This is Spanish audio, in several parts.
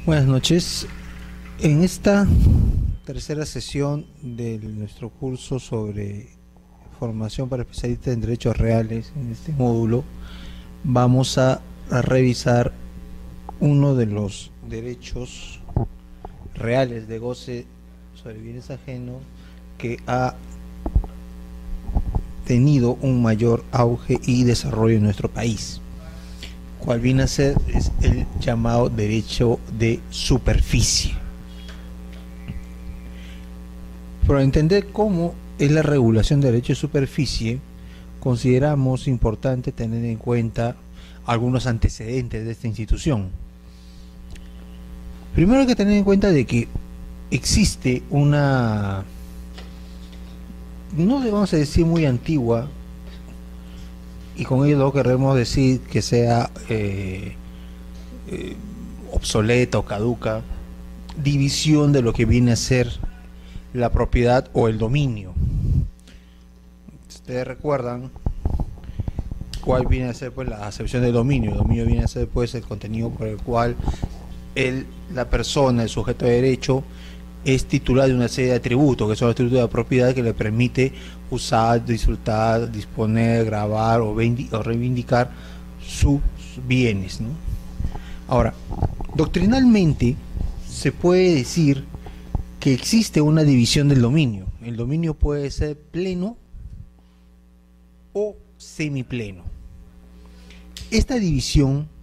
Buenas noches. En esta tercera sesión de nuestro curso sobre formación para especialistas en derechos reales, en este módulo, vamos a revisar uno de los derechos reales de goce sobre bienes ajenos que ha tenido un mayor auge y desarrollo en nuestro país, cual viene a ser es el llamado derecho de superficie. Para entender cómo es la regulación del derecho de superficie, consideramos importante tener en cuenta algunos antecedentes de esta institución. Primero hay que tener en cuenta de que existe una, no debemos decir muy antigua, y con ello no queremos decir que sea obsoleta o caduca, división de lo que viene a ser la propiedad o el dominio. Ustedes recuerdan cuál viene a ser pues la acepción del dominio. El dominio viene a ser pues el contenido por el cual la persona, el sujeto de derecho, es titular de una serie de atributos, que son los atributos de la propiedad que le permite usar, disfrutar, disponer, grabar o reivindicar sus bienes, ¿no? Ahora, doctrinalmente se puede decir que existe una división del dominio. El dominio puede ser pleno o semipleno. Esta división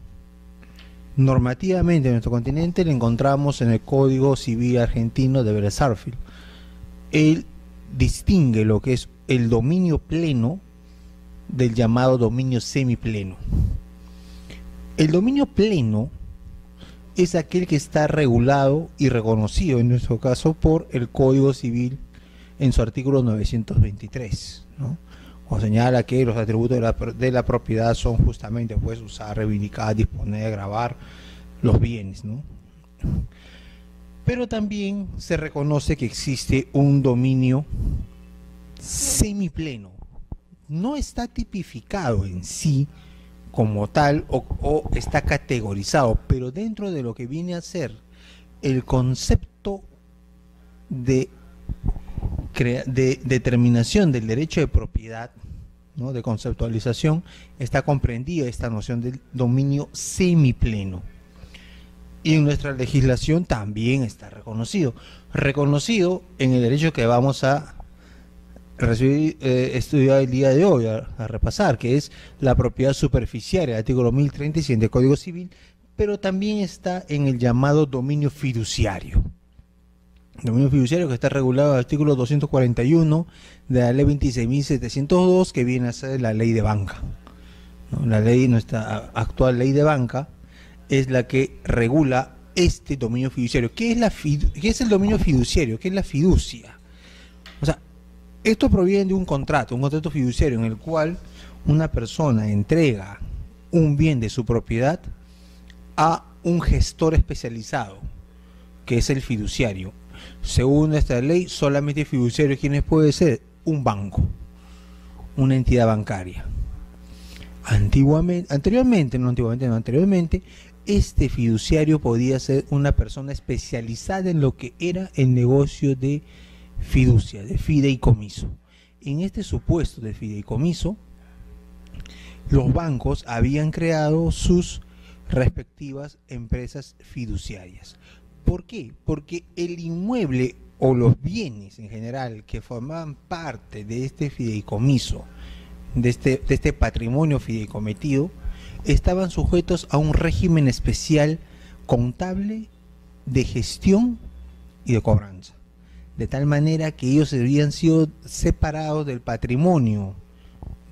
normativamente en nuestro continente la encontramos en el Código Civil Argentino de Vélez Sarsfield. Él distingue lo que es el dominio pleno del llamado dominio semipleno. El dominio pleno es aquel que está regulado y reconocido, en nuestro caso, por el Código Civil en su artículo 923, ¿no? O señala que los atributos de la propiedad son justamente pues usar, reivindicar, disponer, grabar los bienes, ¿no? Pero también se reconoce que existe un dominio semipleno. No está tipificado en sí como tal o está categorizado, pero dentro de lo que viene a ser el concepto de determinación del derecho de propiedad, ¿no?, de conceptualización, está comprendida esta noción del dominio semipleno. Y en nuestra legislación también está reconocido en el derecho que vamos a estudiar el día de hoy, a repasar, que es la propiedad superficiaria, el artículo 1037 del Código Civil, pero también está en el llamado dominio fiduciario. Dominio fiduciario que está regulado en el artículo 241 de la ley 26.702, que viene a ser la ley de banca, ¿no? Nuestra actual ley de banca es la que regula este dominio fiduciario. ¿Qué es el dominio fiduciario? ¿Qué es la fiducia? O sea, esto proviene de un contrato fiduciario en el cual una persona entrega un bien de su propiedad a un gestor especializado, que es el fiduciario. Según esta ley, solamente fiduciarios, ¿quiénes puede ser? Un banco, una entidad bancaria. Anteriormente, este fiduciario podía ser una persona especializada en lo que era el negocio de fiducia, de fideicomiso. En este supuesto de fideicomiso, los bancos habían creado sus respectivas empresas fiduciarias. ¿Por qué? Porque el inmueble o los bienes en general que formaban parte de este fideicomiso, de este patrimonio fideicometido, estaban sujetos a un régimen especial contable, de gestión y de cobranza, de tal manera que ellos habían sido separados del patrimonio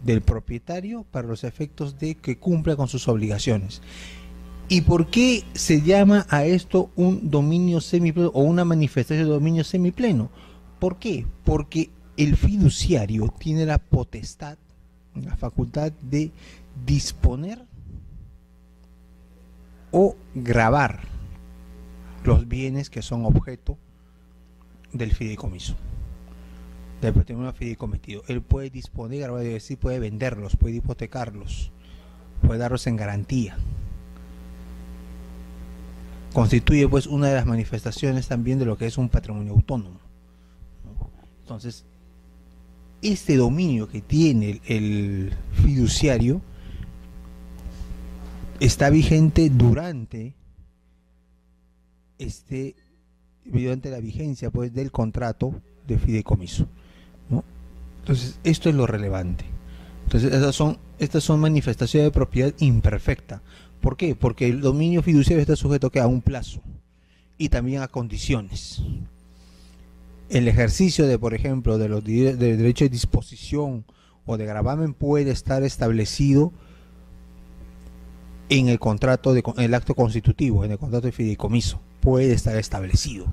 del propietario para los efectos de que cumpla con sus obligaciones. ¿Y por qué se llama a esto un dominio semipleno o una manifestación de dominio semipleno? ¿Por qué? Porque el fiduciario tiene la potestad, la facultad de disponer o gravar los bienes que son objeto del fideicomiso, del patrimonio fideicometido. Él puede disponer, grabar, es decir, puede venderlos, puede hipotecarlos, puede darlos en garantía. constituye pues una de las manifestaciones también de lo que es un patrimonio autónomo, ¿no? Entonces, este dominio que tiene el fiduciario está vigente durante la vigencia pues del contrato de fideicomiso, ¿no? Entonces, esto es lo relevante. Entonces, estas son manifestaciones de propiedad imperfecta. ¿Por qué? Porque el dominio fiduciario está sujeto a un plazo y también a condiciones. El ejercicio de, por ejemplo, de derecho de disposición o de gravamen puede estar establecido en el contrato, en el acto constitutivo, en el contrato de fideicomiso. Puede estar establecido.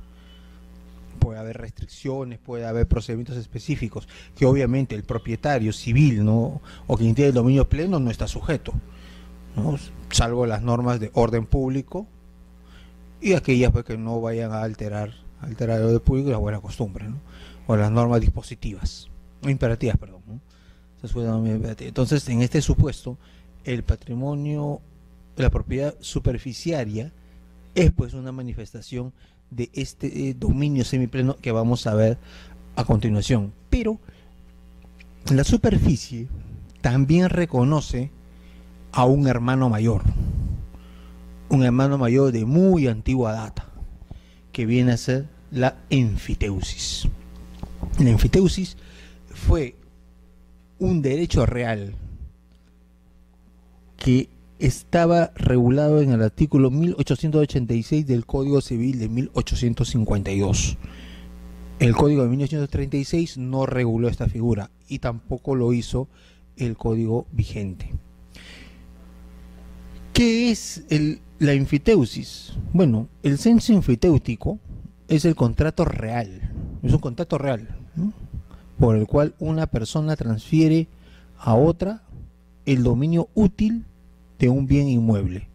Puede haber restricciones, puede haber procedimientos específicos que obviamente el propietario civil, ¿no?, o quien tiene el dominio pleno no está sujeto, ¿no?, salvo las normas de orden público y aquellas pues que no vayan a alterar el orden público y la buena costumbre, ¿no?, o las normas dispositivas, imperativas, perdón, ¿no? Entonces, en este supuesto, el patrimonio, la propiedad superficiaria es pues una manifestación de este dominio semipleno que vamos a ver a continuación. Pero la superficie también reconoce a un hermano mayor de muy antigua data, que viene a ser la enfiteusis. La enfiteusis fue un derecho real que estaba regulado en el artículo 1886 del Código Civil de 1852. El Código de 1836 no reguló esta figura y tampoco lo hizo el Código vigente. ¿Qué es la enfiteusis? Bueno, el censo enfitéutico es el contrato real, es un contrato real, ¿no?, por el cual una persona transfiere a otra el dominio útil de un bien inmueble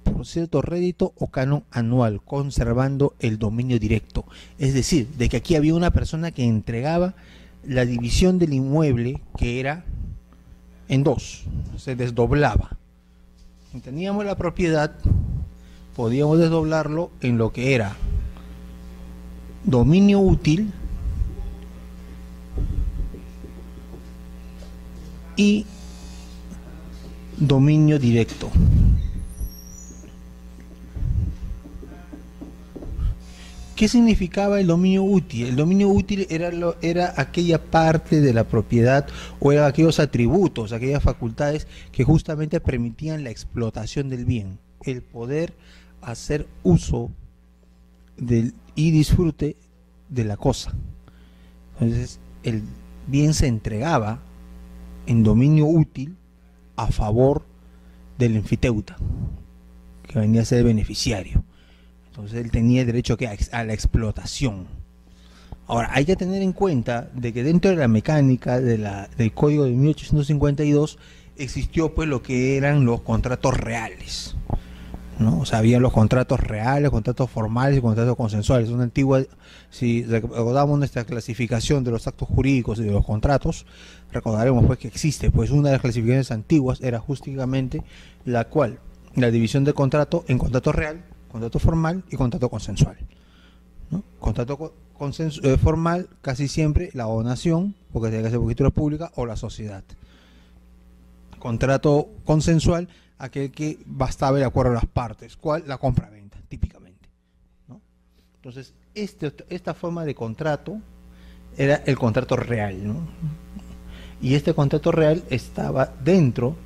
por cierto rédito o canon anual, conservando el dominio directo. Es decir, de que aquí había una persona que entregaba la división del inmueble, que era en dos, se desdoblaba. Si teníamos la propiedad, podíamos desdoblarlo en lo que era dominio útil y dominio directo. ¿Qué significaba el dominio útil? El dominio útil era aquella parte de la propiedad o eran aquellos atributos, aquellas facultades que justamente permitían la explotación del bien, el poder hacer uso y disfrute de la cosa. Entonces, el bien se entregaba en dominio útil a favor del enfiteuta, que venía a ser el beneficiario. Entonces él tenía derecho a la explotación. Ahora, hay que tener en cuenta de que dentro de la mecánica del Código de 1852 existió pues lo que eran los contratos reales, ¿no? O sea, había los contratos reales, contratos formales y contratos consensuales. Una antigua, si recordamos nuestra clasificación de los actos jurídicos y de los contratos, recordaremos pues que existe pues una de las clasificaciones antiguas era justamente la división del contrato en contrato real, contrato formal y contrato consensual, ¿no? Contrato formal, casi siempre la donación, porque tiene que ser por escritura pública, o la sociedad. Contrato consensual, aquel que bastaba el acuerdo de las partes, ¿cuál? La compra-venta, típicamente, ¿no? Entonces, esta forma de contrato era el contrato real, ¿no? Y este contrato real estaba dentro,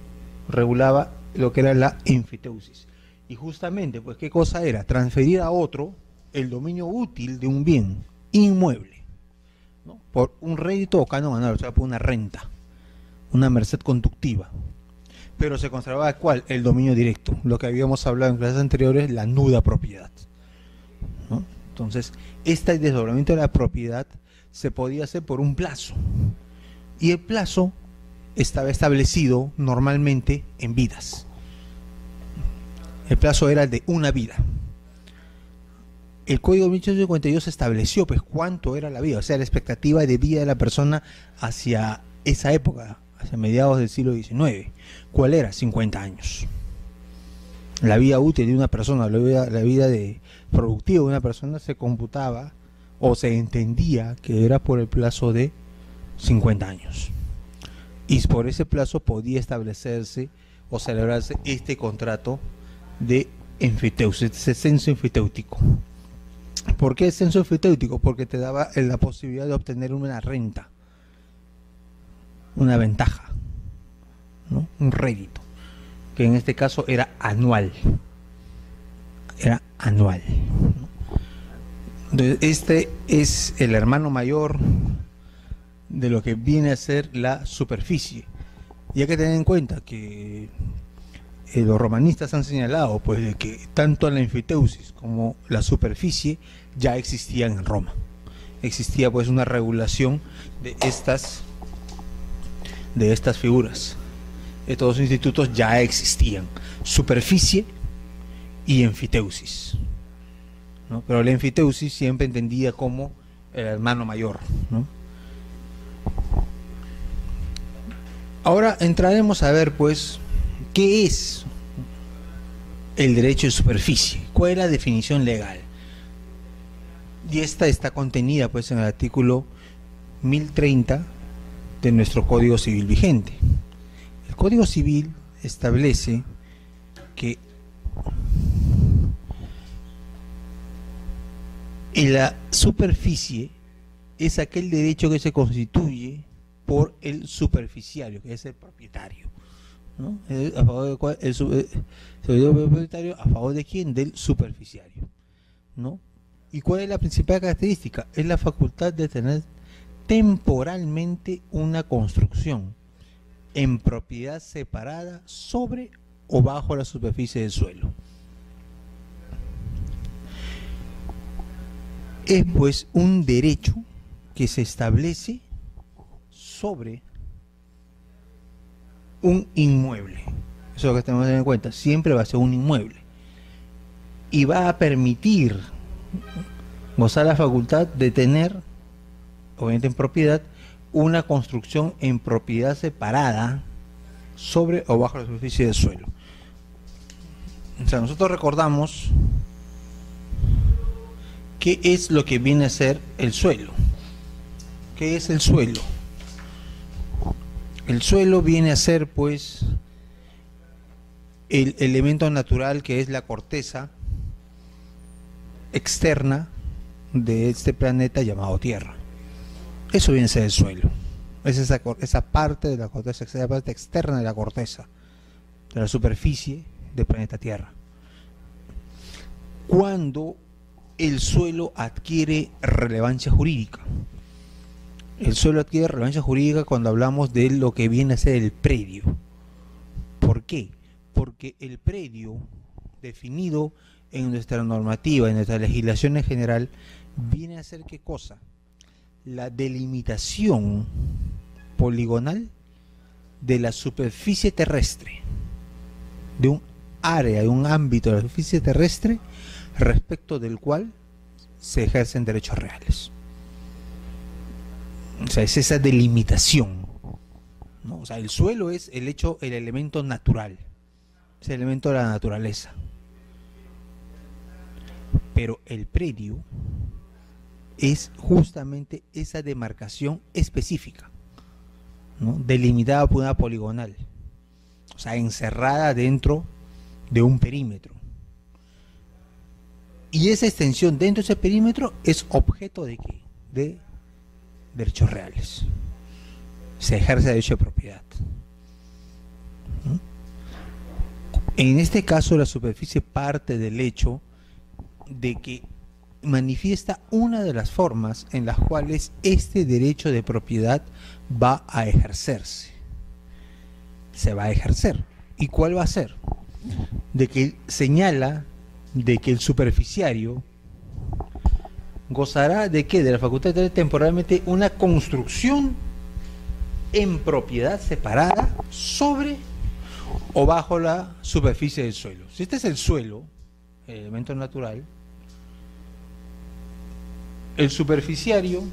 regulaba lo que era la enfiteusis. Y justamente, pues, ¿qué cosa era? Transferir a otro el dominio útil de un bien inmueble, ¿no?, por un rédito o canon anual, o sea, por una renta, una merced conductiva. Pero se conservaba, ¿cuál? El dominio directo, lo que habíamos hablado en clases anteriores, la nuda propiedad, ¿no? Entonces, este desdoblamiento de la propiedad se podía hacer por un plazo, y el plazo estaba establecido normalmente en vidas. El plazo era de una vida. El Código de 1852 estableció pues cuánto era la vida, o sea, la expectativa de vida de la persona hacia esa época, hacia mediados del siglo XIX. ¿Cuál era? 50 años. la vida útil de una persona, la vida productiva de una persona se computaba o se entendía que era por el plazo de 50 años. Y por ese plazo podía establecerse o celebrarse este contrato de enfiteusis, ese censo enfitéutico. ¿Por qué el censo enfitéutico? Porque te daba la posibilidad de obtener una renta, una ventaja, ¿no? Un rédito, que en este caso era anual. Era anual. Entonces, este es el hermano mayor de lo que viene a ser la superficie. Y hay que tener en cuenta que los romanistas han señalado pues de que tanto la enfiteusis como la superficie ya existían en Roma. Existía pues una regulación de estas figuras. Estos dos institutos ya existían, superficie y enfiteusis, ¿no? Pero la enfiteusis siempre entendida como el hermano mayor, ¿no? Ahora entraremos a ver pues qué es el derecho de superficie, cuál es la definición legal. Y esta está contenida pues en el artículo 1030 de nuestro Código Civil vigente. El Código Civil establece que la superficie es aquel derecho que se constituye por el superficiario, que es el propietario, ¿no? ¿A favor de cuál? El propietario, ¿a favor de quién? Del superficiario, ¿no? ¿Y cuál es la principal característica? Es la facultad de tener temporalmente una construcción en propiedad separada sobre o bajo la superficie del suelo. Es pues un derecho que se establece sobre un inmueble. Eso es lo que tenemos que tener en cuenta. Siempre va a ser un inmueble. Y va a permitir gozar la facultad de tener, obviamente en propiedad, una construcción en propiedad separada sobre o bajo la superficie del suelo. O sea, nosotros recordamos qué es lo que viene a ser el suelo. ¿Qué es el suelo? El suelo viene a ser pues el elemento natural que es la corteza externa de este planeta llamado Tierra. Eso viene a ser el suelo. Es esa parte de la corteza, esa parte externa de la corteza, de la superficie del planeta Tierra. Cuando el suelo adquiere relevancia jurídica. El suelo adquiere relevancia jurídica cuando hablamos de lo que viene a ser el predio. ¿Por qué? Porque el predio, definido en nuestra normativa, en nuestra legislación en general, viene a ser ¿qué cosa? La delimitación poligonal de la superficie terrestre, de un área, de un ámbito de la superficie terrestre respecto del cual se ejercen derechos reales. O sea, es esa delimitación, ¿no? O sea, el suelo es el elemento natural, es el elemento de la naturaleza. Pero el predio es justamente esa demarcación específica, ¿no? Delimitada por una poligonal, o sea, encerrada dentro de un perímetro. Y esa extensión dentro de ese perímetro es objeto de ¿qué? De derechos reales. Se ejerce derecho de propiedad. En este caso, la superficie parte del hecho de que manifiesta una de las formas en las cuales este derecho de propiedad va a ejercerse. Se va a ejercer. ¿Y cuál va a ser? De que señala de que el superficiario gozará de ¿qué? De la facultad de tener temporalmente una construcción en propiedad separada sobre o bajo la superficie del suelo. Si este es el suelo, el elemento natural, el superficiario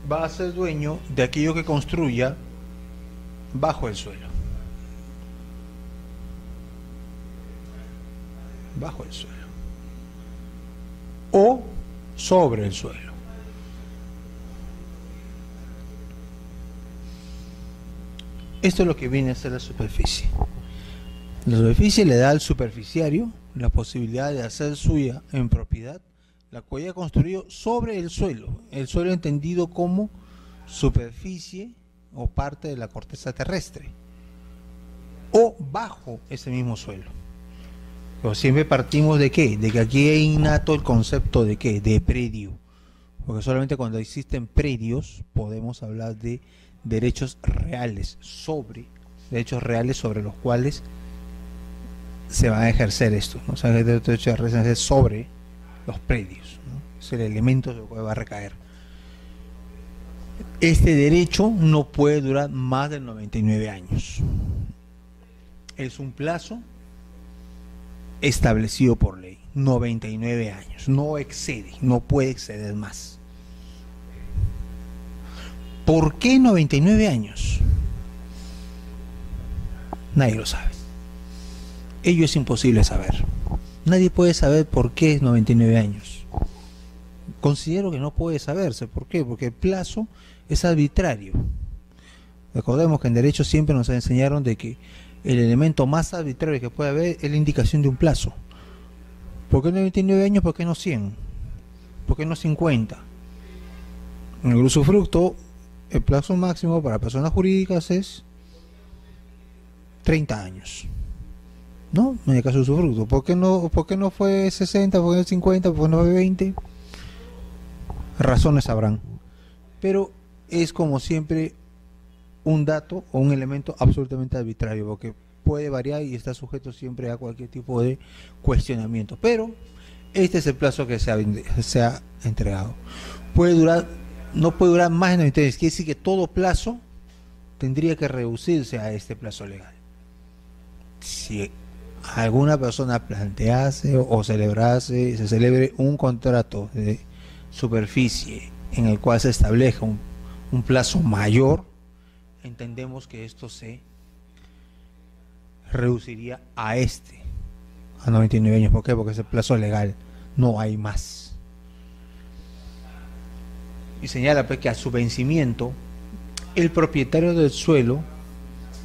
va a ser dueño de aquello que construya bajo el suelo. bajo el suelo o sobre el suelo. Esto es lo que viene a ser la superficie. La superficie le da al superficiario la posibilidad de hacer suya en propiedad la cual haya construido sobre el suelo entendido como superficie o parte de la corteza terrestre, o bajo ese mismo suelo. Pero siempre partimos de ¿qué? De que aquí es innato el concepto de ¿qué? De predio, porque solamente cuando existen predios podemos hablar de derechos reales sobre los cuales se va a ejercer esto, ¿no? O sea, el derecho de ejercer sobre los predios, ¿no? Es el elemento sobre el cual va a recaer. Este derecho no puede durar más de 99 años. Es un plazo establecido por ley, 99 años, no excede, no puede exceder más. ¿Por qué 99 años? Nadie lo sabe. Ello es imposible saber. Nadie puede saber por qué es 99 años. Considero que no puede saberse. ¿Por qué? Porque el plazo es arbitrario. Recordemos que en derecho siempre nos enseñaron de que el elemento más arbitrario que puede haber es la indicación de un plazo. ¿Por qué 99 años? ¿Por qué no 100? ¿Por qué no 50? En el usufructo, el plazo máximo para personas jurídicas es 30 años. ¿No? En el caso de usufructo. ¿Por qué no fue 60? ¿Por qué no 50? ¿Por qué no fue 20? Razones habrán. Pero es como siempre un dato o un elemento absolutamente arbitrario, porque puede variar y está sujeto siempre a cualquier tipo de cuestionamiento. Pero este es el plazo que se ha entregado. No puede durar más de 90 días. Quiere decir que todo plazo tendría que reducirse a este plazo legal. Si alguna persona plantease o se celebre un contrato de superficie en el cual se establezca un plazo mayor, entendemos que esto se reduciría a 99 años. ¿Por qué? Porque es el plazo legal, no hay más. Y señala pues que a su vencimiento el propietario del suelo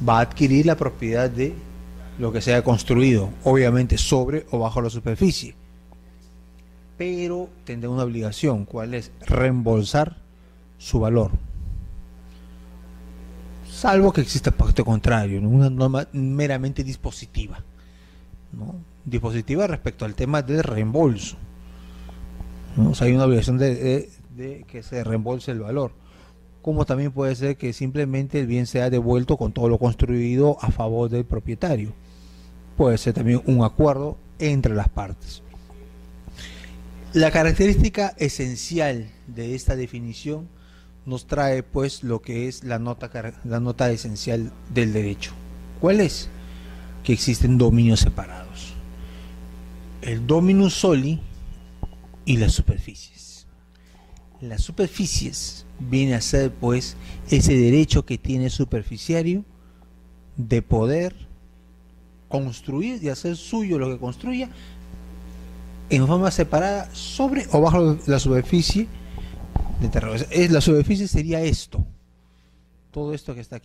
va a adquirir la propiedad de lo que se haya construido, obviamente sobre o bajo la superficie, pero tendrá una obligación. ¿Cuál es? Reembolsar su valor, salvo que exista pacto contrario, ¿no? Una norma meramente dispositiva, ¿no? Dispositiva respecto al tema del reembolso, ¿no? O sea, hay una obligación de que se reembolse el valor, como también puede ser que simplemente el bien sea devuelto con todo lo construido a favor del propietario. Puede ser también un acuerdo entre las partes. La característica esencial de esta definición nos trae pues lo que es la nota esencial del derecho. ¿Cuál es? Que existen dominios separados: el dominus soli y las superficies. Las superficies viene a ser pues ese derecho que tiene el superficiario de poder construir y hacer suyo lo que construya en forma separada sobre o bajo la superficie de terreno. La superficie sería esto, todo esto que está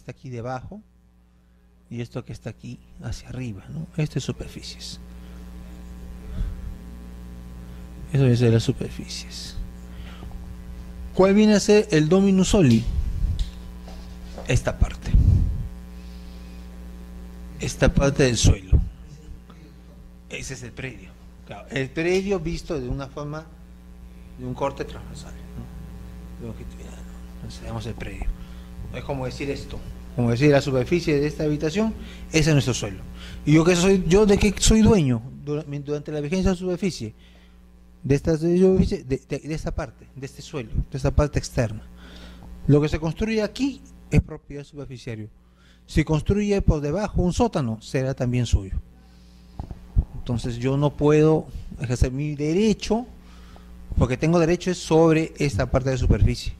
aquí debajo y esto que está aquí hacia arriba, ¿no? Esto es superficies. Eso es de las superficies. ¿Cuál viene a ser el dominus soli? Esta parte del suelo. Ese es el predio. Claro, el predio visto de una forma, de un corte transversal, ¿no? Longitudinal, ¿no? Entonces tenemos el predio. Es como decir esto, como decir la superficie de esta habitación, ese es nuestro suelo. ¿Y yo de qué soy dueño? Durante la vigencia de la superficie, de esta parte, de este suelo, de esta parte externa. Lo que se construye aquí es propiedad del superficiario. Si construye por debajo un sótano, será también suyo. Entonces yo no puedo ejercer mi derecho, porque tengo derecho sobre esta parte de superficie,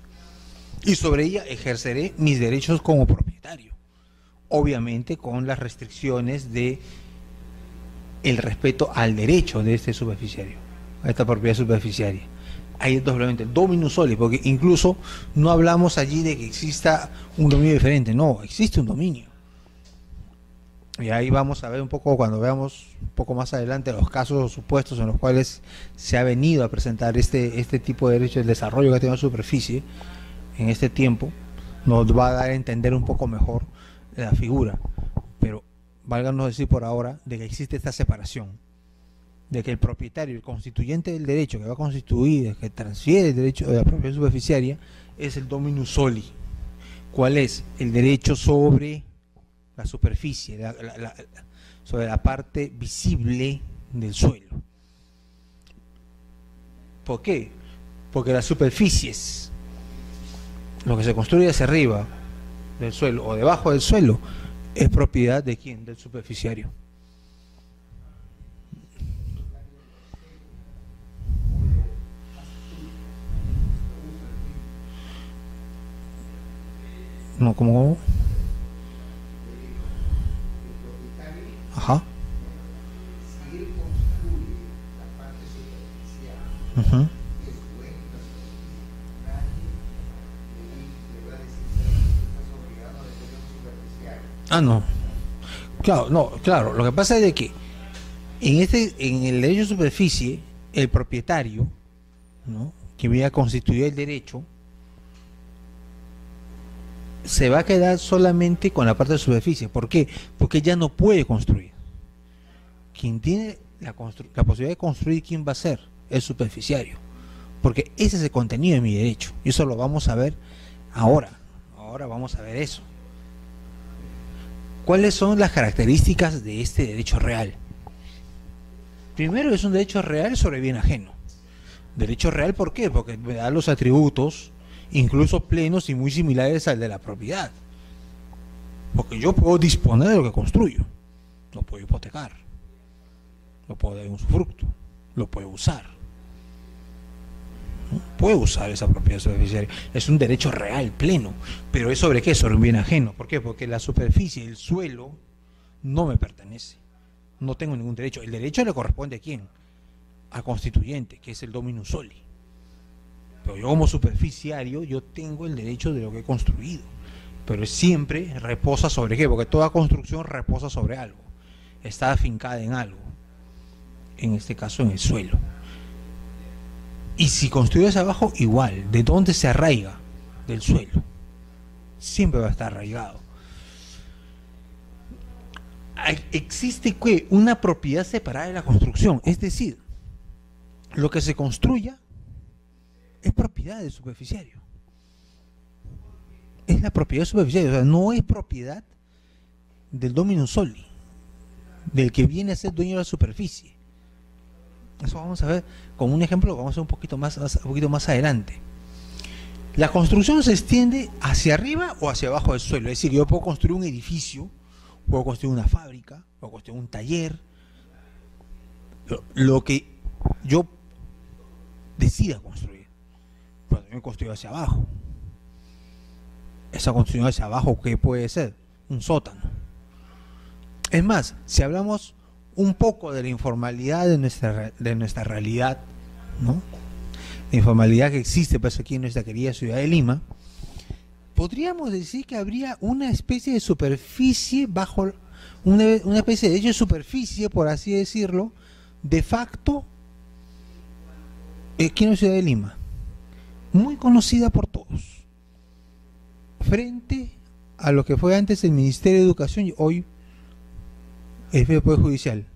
y sobre ella ejerceré mis derechos como propietario, obviamente con las restricciones de el respeto al derecho de este superficiario, a esta propiedad superficiaria. Ahí es doblemente dominus soli, porque incluso no hablamos allí de que exista un dominio diferente, no, existe un dominio. Y ahí vamos a ver un poco, cuando veamos un poco más adelante los casos o supuestos en los cuales se ha venido a presentar este tipo de derecho, el desarrollo que ha tenido superficie en este tiempo, nos va a dar a entender un poco mejor la figura. Pero válganos decir por ahora de que existe esta separación, de que el propietario, el constituyente del derecho que va a constituir, que transfiere el derecho de la propiedad superficiaria, es el dominus soli. ¿Cuál es? El derecho sobre la superficie, sobre la parte visible del suelo. ¿Por qué? Porque las superficies, lo que se construye hacia arriba del suelo o debajo del suelo, es propiedad de ¿quién? Del superficiario. No, como... Ajá. Si él construye la parte superficial, Uh-huh. es dueño de la superficie. Nadie le va a decir que estás obligado a defender superficial. Ah, no. Claro, no, claro. Lo que pasa es de que en el derecho de superficie, el propietario, ¿no?, que viene a constituir el derecho, se va a quedar solamente con la parte de superficie. ¿Por qué? Porque ya no puede construir. Quien tiene la posibilidad de construir, ¿quién va a ser? El superficiario. Porque ese es el contenido de mi derecho. Y eso lo vamos a ver ahora. Ahora vamos a ver eso. ¿Cuáles son las características de este derecho real? Primero, es un derecho real sobre bien ajeno. Derecho real, ¿por qué? Porque me da los atributos, incluso plenos y muy similares al de la propiedad. Porque yo puedo disponer de lo que construyo. Lo puedo hipotecar. Lo puedo dar un usufructo. Lo puedo usar. ¿No? Puedo usar esa propiedad superficial. Es un derecho real, pleno. Pero ¿es sobre qué? Sobre un bien ajeno. ¿Por qué? Porque la superficie, el suelo, no me pertenece. No tengo ningún derecho. El derecho le corresponde ¿a quién? Al constituyente, que es el dominus soli. Pero yo como superficiario, yo tengo el derecho de lo que he construido. Pero siempre reposa sobre qué, porque toda construcción reposa sobre algo. Está afincada en algo. En este caso en el suelo. Y si construyes abajo, igual. ¿De dónde se arraiga? Del suelo. Siempre va a estar arraigado. Existe ¿qué? Una propiedad separada de la construcción. Es decir, lo que se construya es propiedad del superficiario. Es la propiedad superficiaria, o sea, no es propiedad del dominus soli, del que viene a ser dueño de la superficie. Eso vamos a ver con un ejemplo, lo vamos a ver un poquito más adelante. La construcción se extiende hacia arriba o hacia abajo del suelo, es decir, yo puedo construir un edificio, puedo construir una fábrica, puedo construir un taller, lo que yo decida construir, pero también construir hacia abajo. Esa construcción hacia abajo, ¿qué puede ser? Un sótano. Es más, si hablamos un poco de la informalidad de nuestra realidad, ¿no?, la informalidad que existe pues aquí en nuestra querida ciudad de Lima, podríamos decir que habría una especie de superficie bajo, una especie de derecho de superficie, por así decirlo, de facto, aquí en la ciudad de Lima, muy conocida por todos, frente a lo que fue antes el Ministerio de Educación y hoy el Poder Judicial,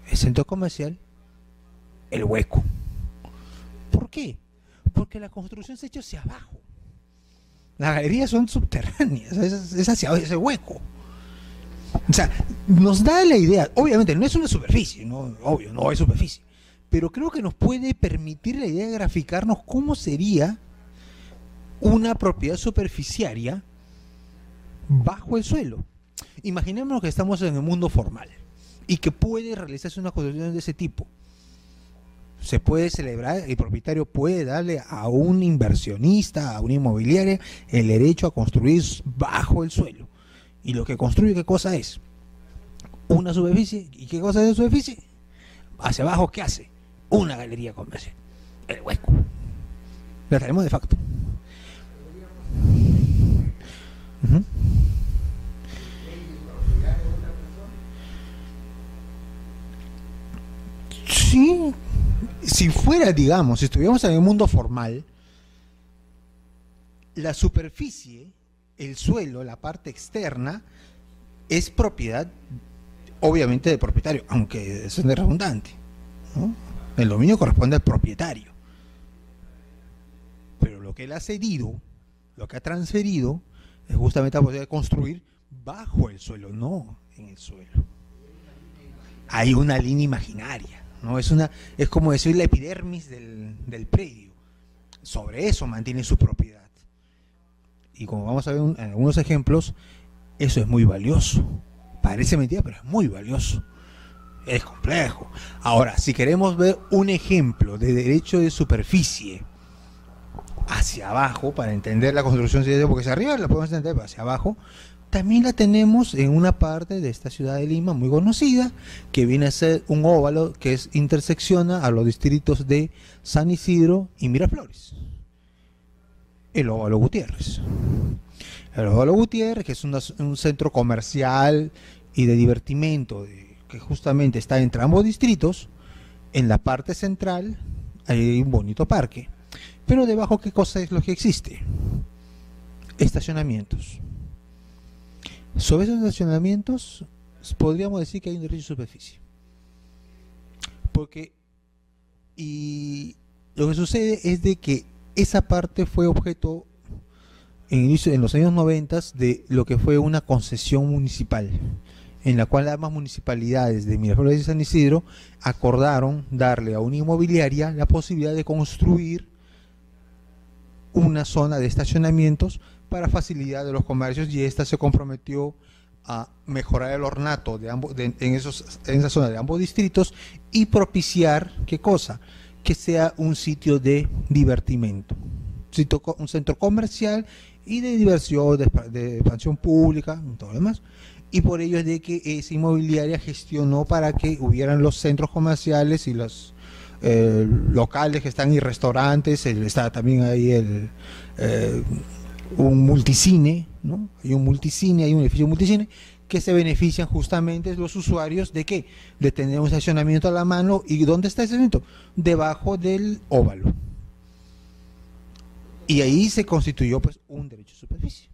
el centro comercial, el Hueco. ¿Por qué? Porque la construcción se ha hecho hacia abajo. Las galerías son subterráneas, es hacia ese hueco. O sea, nos da la idea, obviamente no es una superficie, no, obvio, no hay superficie, pero creo que nos puede permitir la idea de graficarnos cómo sería una propiedad superficiaria bajo el suelo. Imaginémonos que estamos en el mundo formal y que puede realizarse una construcción de ese tipo. Se puede celebrar, el propietario puede darle a un inversionista, a una inmobiliaria, el derecho a construir bajo el suelo. Y lo que construye, ¿qué cosa es? una superficie. ¿Y qué cosa es la superficie? Hacia abajo, ¿qué hace? Una galería comercial. El hueco. La tenemos de facto. Uh-huh. Sí, si fuera, digamos, si estuviéramos en el mundo formal, la superficie, el suelo, la parte externa, es propiedad, obviamente, del propietario, aunque eso es redundante, ¿no? El dominio corresponde al propietario. Pero lo que él ha cedido, lo que ha transferido, es justamente la posibilidad de construir bajo el suelo, no en el suelo. Hay una línea imaginaria, ¿no? Es como decir la epidermis del predio. Sobre eso mantiene su propiedad. Y como vamos a ver en algunos ejemplos, eso es muy valioso. Parece mentira, pero es muy valioso. Es complejo. Ahora, si queremos ver un ejemplo de derecho de superficie hacia abajo, para entender la construcción, porque hacia arriba la podemos entender, pero hacia abajo, también la tenemos en una parte de esta ciudad de Lima muy conocida, que viene a ser un óvalo que intersecciona a los distritos de San Isidro y Miraflores. El óvalo Gutiérrez. El óvalo Gutiérrez, que es un centro comercial y de divertimento que justamente está entre ambos distritos. En la parte central hay un bonito parque, pero debajo, ¿qué cosa es lo que existe? Estacionamientos. Sobre esos estacionamientos podríamos decir que hay un derecho de superficie, porque lo que sucede es de que esa parte fue objeto en los años 90 de lo que fue una concesión municipal, en la cual ambas municipalidades de Miraflores y San Isidro acordaron darle a una inmobiliaria la posibilidad de construir una zona de estacionamientos para facilidad de los comercios, y esta se comprometió a mejorar el ornato en esa zona de ambos distritos y propiciar, ¿qué cosa? Que sea un sitio de divertimento, un centro comercial y de diversión, de expansión pública, todo lo demás. Y por ello es de que esa inmobiliaria gestionó para que hubieran los centros comerciales y los locales que están, y restaurantes. Está también ahí un multicine, ¿no? Hay un multicine, hay un edificio multicine, que se benefician justamente los usuarios de ¿qué? De tener un estacionamiento a la mano. ¿Y dónde está ese estacionamiento? Debajo del óvalo. Y ahí se constituyó pues un derecho de superficie.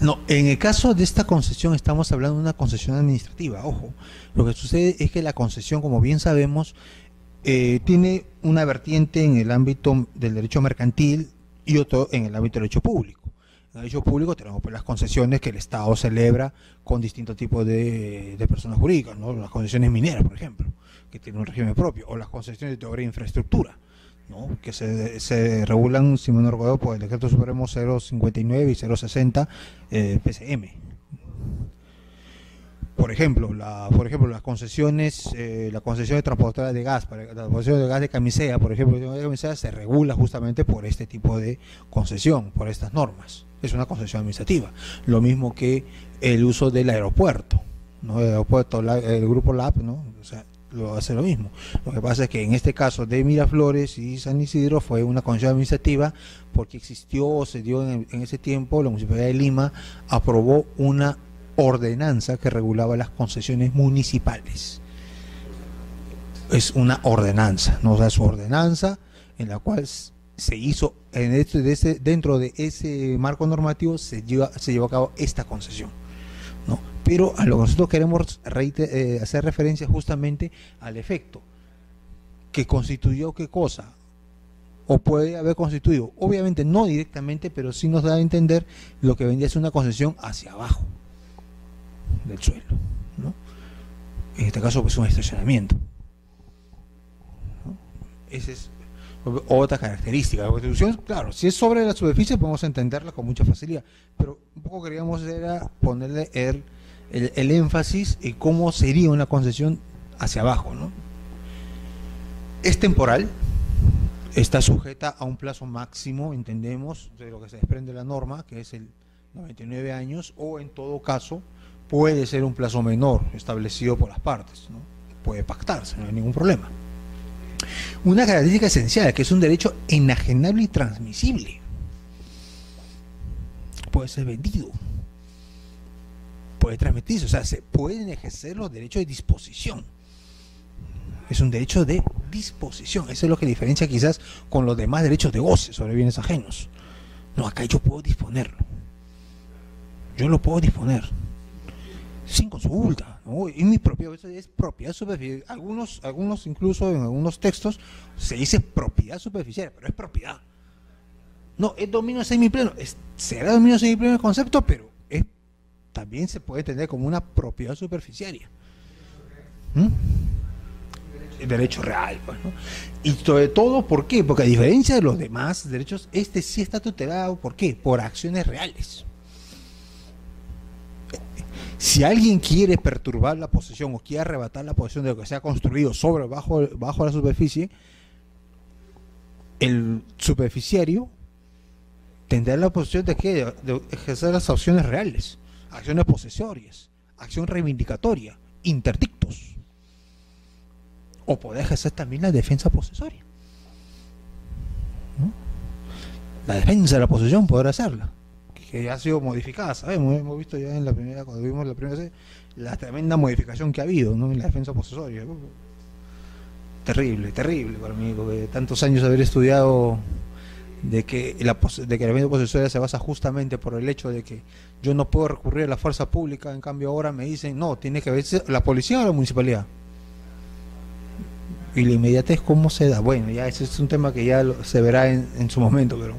No, en el caso de esta concesión estamos hablando de una concesión administrativa, ojo. Lo que sucede es que la concesión, como bien sabemos, tiene una vertiente en el ámbito del derecho mercantil y otro en el ámbito del derecho público. En el derecho público tenemos pues las concesiones que el Estado celebra con distintos tipos de personas jurídicas, ¿no? Las concesiones mineras, por ejemplo, que tienen un régimen propio, o las concesiones de obra e infraestructura, ¿no? Que se regulan, si me no recuerdo, por el Decreto Supremo 059 y 060 PCM. Por ejemplo, las concesiones, la concesión de transportadora de gas, la concesión de gas de camisea, por ejemplo, de camisea se regula justamente por este tipo de concesión, por estas normas. Es una concesión administrativa. Lo mismo que el uso del aeropuerto, ¿no? El aeropuerto, el grupo LAP, ¿no? O sea, lo hace lo mismo. Lo que pasa es que en este caso de Miraflores y San Isidro fue una concesión administrativa porque existió o se dio en ese tiempo, la Municipalidad de Lima aprobó una ordenanza que regulaba las concesiones municipales. Es una ordenanza, ¿no? O sea, su ordenanza en la cual se hizo dentro de ese marco normativo se llevó a cabo esta concesión, ¿no? Pero a lo que nosotros queremos hacer referencia justamente al efecto que constituyó qué cosa, o puede haber constituido, obviamente no directamente, pero sí nos da a entender lo que vendría a ser una concesión hacia abajo del suelo, ¿no? En este caso pues un estacionamiento, ¿no? Esa es otra característica. La constitución, claro, si es sobre la superficie podemos entenderla con mucha facilidad, pero un poco queríamos era ponerle el énfasis en cómo sería una concesión hacia abajo, ¿no? Es temporal, está sujeta a un plazo máximo, entendemos, de lo que se desprende de la norma, que es el 99 años, o en todo caso puede ser un plazo menor establecido por las partes, ¿no? Puede pactarse, no hay ningún problema. Una característica esencial, que es un derecho enajenable y transmisible. Puede ser vendido, puede transmitirse, o sea, se pueden ejercer los derechos de disposición. Es un derecho de disposición. Eso es lo que diferencia quizás con los demás derechos de goce sobre bienes ajenos. No, acá yo puedo disponerlo. Yo lo puedo disponer sin consulta, ¿no? Es mi propiedad, es propiedad superficial. Algunos incluso en algunos textos se dice propiedad superficial, pero es propiedad. No, es dominio semipleno. Será dominio semipleno el concepto, pero también se puede entender como una propiedad superficiaria. El derecho real, pues, ¿no? Y sobre todo, ¿por qué? Porque a diferencia de los demás derechos, este sí está tutelado, ¿por qué? Por acciones reales. Si alguien quiere perturbar la posesión o quiere arrebatar la posesión de lo que se ha construido sobre bajo la superficie, el superficiario tendrá la posición de ejercer las acciones reales, acciones posesorias, acción reivindicatoria, interdictos. O poder ejercer también la defensa posesoria, ¿no? La defensa de la posesión poder hacerla, que ya ha sido modificada, sabemos, hemos visto ya en la primera, cuando vimos la primera vez, la tremenda modificación que ha habido, ¿no?, en la defensa posesoria. Terrible para mí, porque tantos años de haber estudiado de que la defensa posesoria se basa justamente por el hecho de que yo no puedo recurrir a la fuerza pública, en cambio ahora me dicen, no, tiene que verse la policía o la municipalidad. Y la inmediatez, ¿cómo se da? Bueno, ya ese es un tema que ya se verá en su momento, pero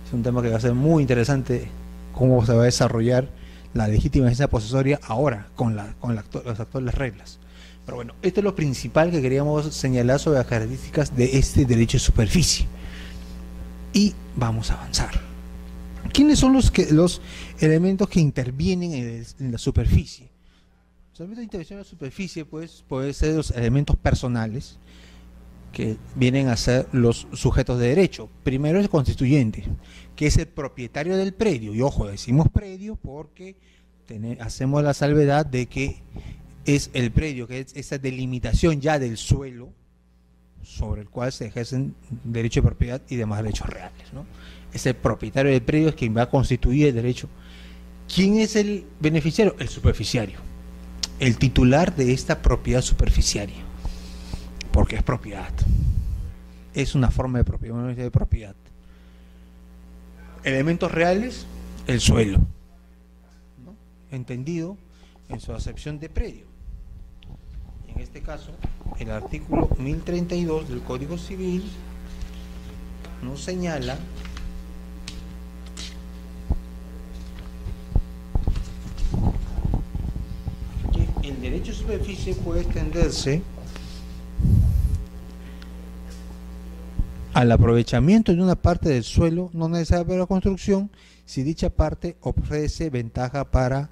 es un tema que va a ser muy interesante cómo se va a desarrollar la legítima defensa posesoria ahora con las actuales reglas. Pero bueno, esto es lo principal que queríamos señalar sobre las características de este derecho de superficie. Y vamos a avanzar. ¿Quiénes son los elementos que intervienen en la superficie? Los elementos de intervención en la superficie, pues, pueden ser los elementos personales que vienen a ser los sujetos de derecho. Primero el constituyente, que es el propietario del predio. Y ojo, decimos predio porque hacemos la salvedad de que es el predio, que es esa delimitación ya del suelo sobre el cual se ejercen derecho de propiedad y demás derechos reales, ¿no? Es el propietario del predio, es quien va a constituir el derecho. ¿Quién es el beneficiario? El superficiario, el titular de esta propiedad superficiaria, porque es propiedad, es una forma de propiedad, Elementos reales, el suelo, ¿no?, entendido en su acepción de predio. En este caso, el artículo 1032 del Código Civil nos señala que el derecho de superficie puede extenderse al aprovechamiento de una parte del suelo no necesaria para la construcción, si dicha parte ofrece ventaja para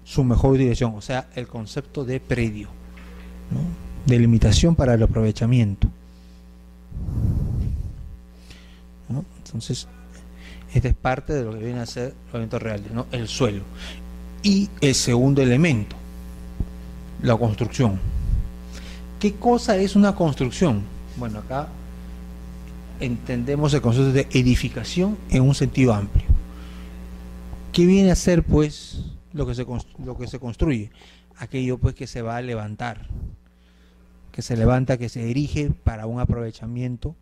su mejor dirección, o sea, el concepto de predio, ¿no?, delimitación para el aprovechamiento, ¿no? Entonces, esta es parte de lo que viene a ser los elementos reales, ¿no?, el suelo. Y el segundo elemento, la construcción. ¿Qué cosa es una construcción? Bueno, acá entendemos el concepto de edificación en un sentido amplio. ¿Qué viene a ser, pues, lo que se construye? Aquello, pues, que se va a levantar, que se levanta, que se erige para un aprovechamiento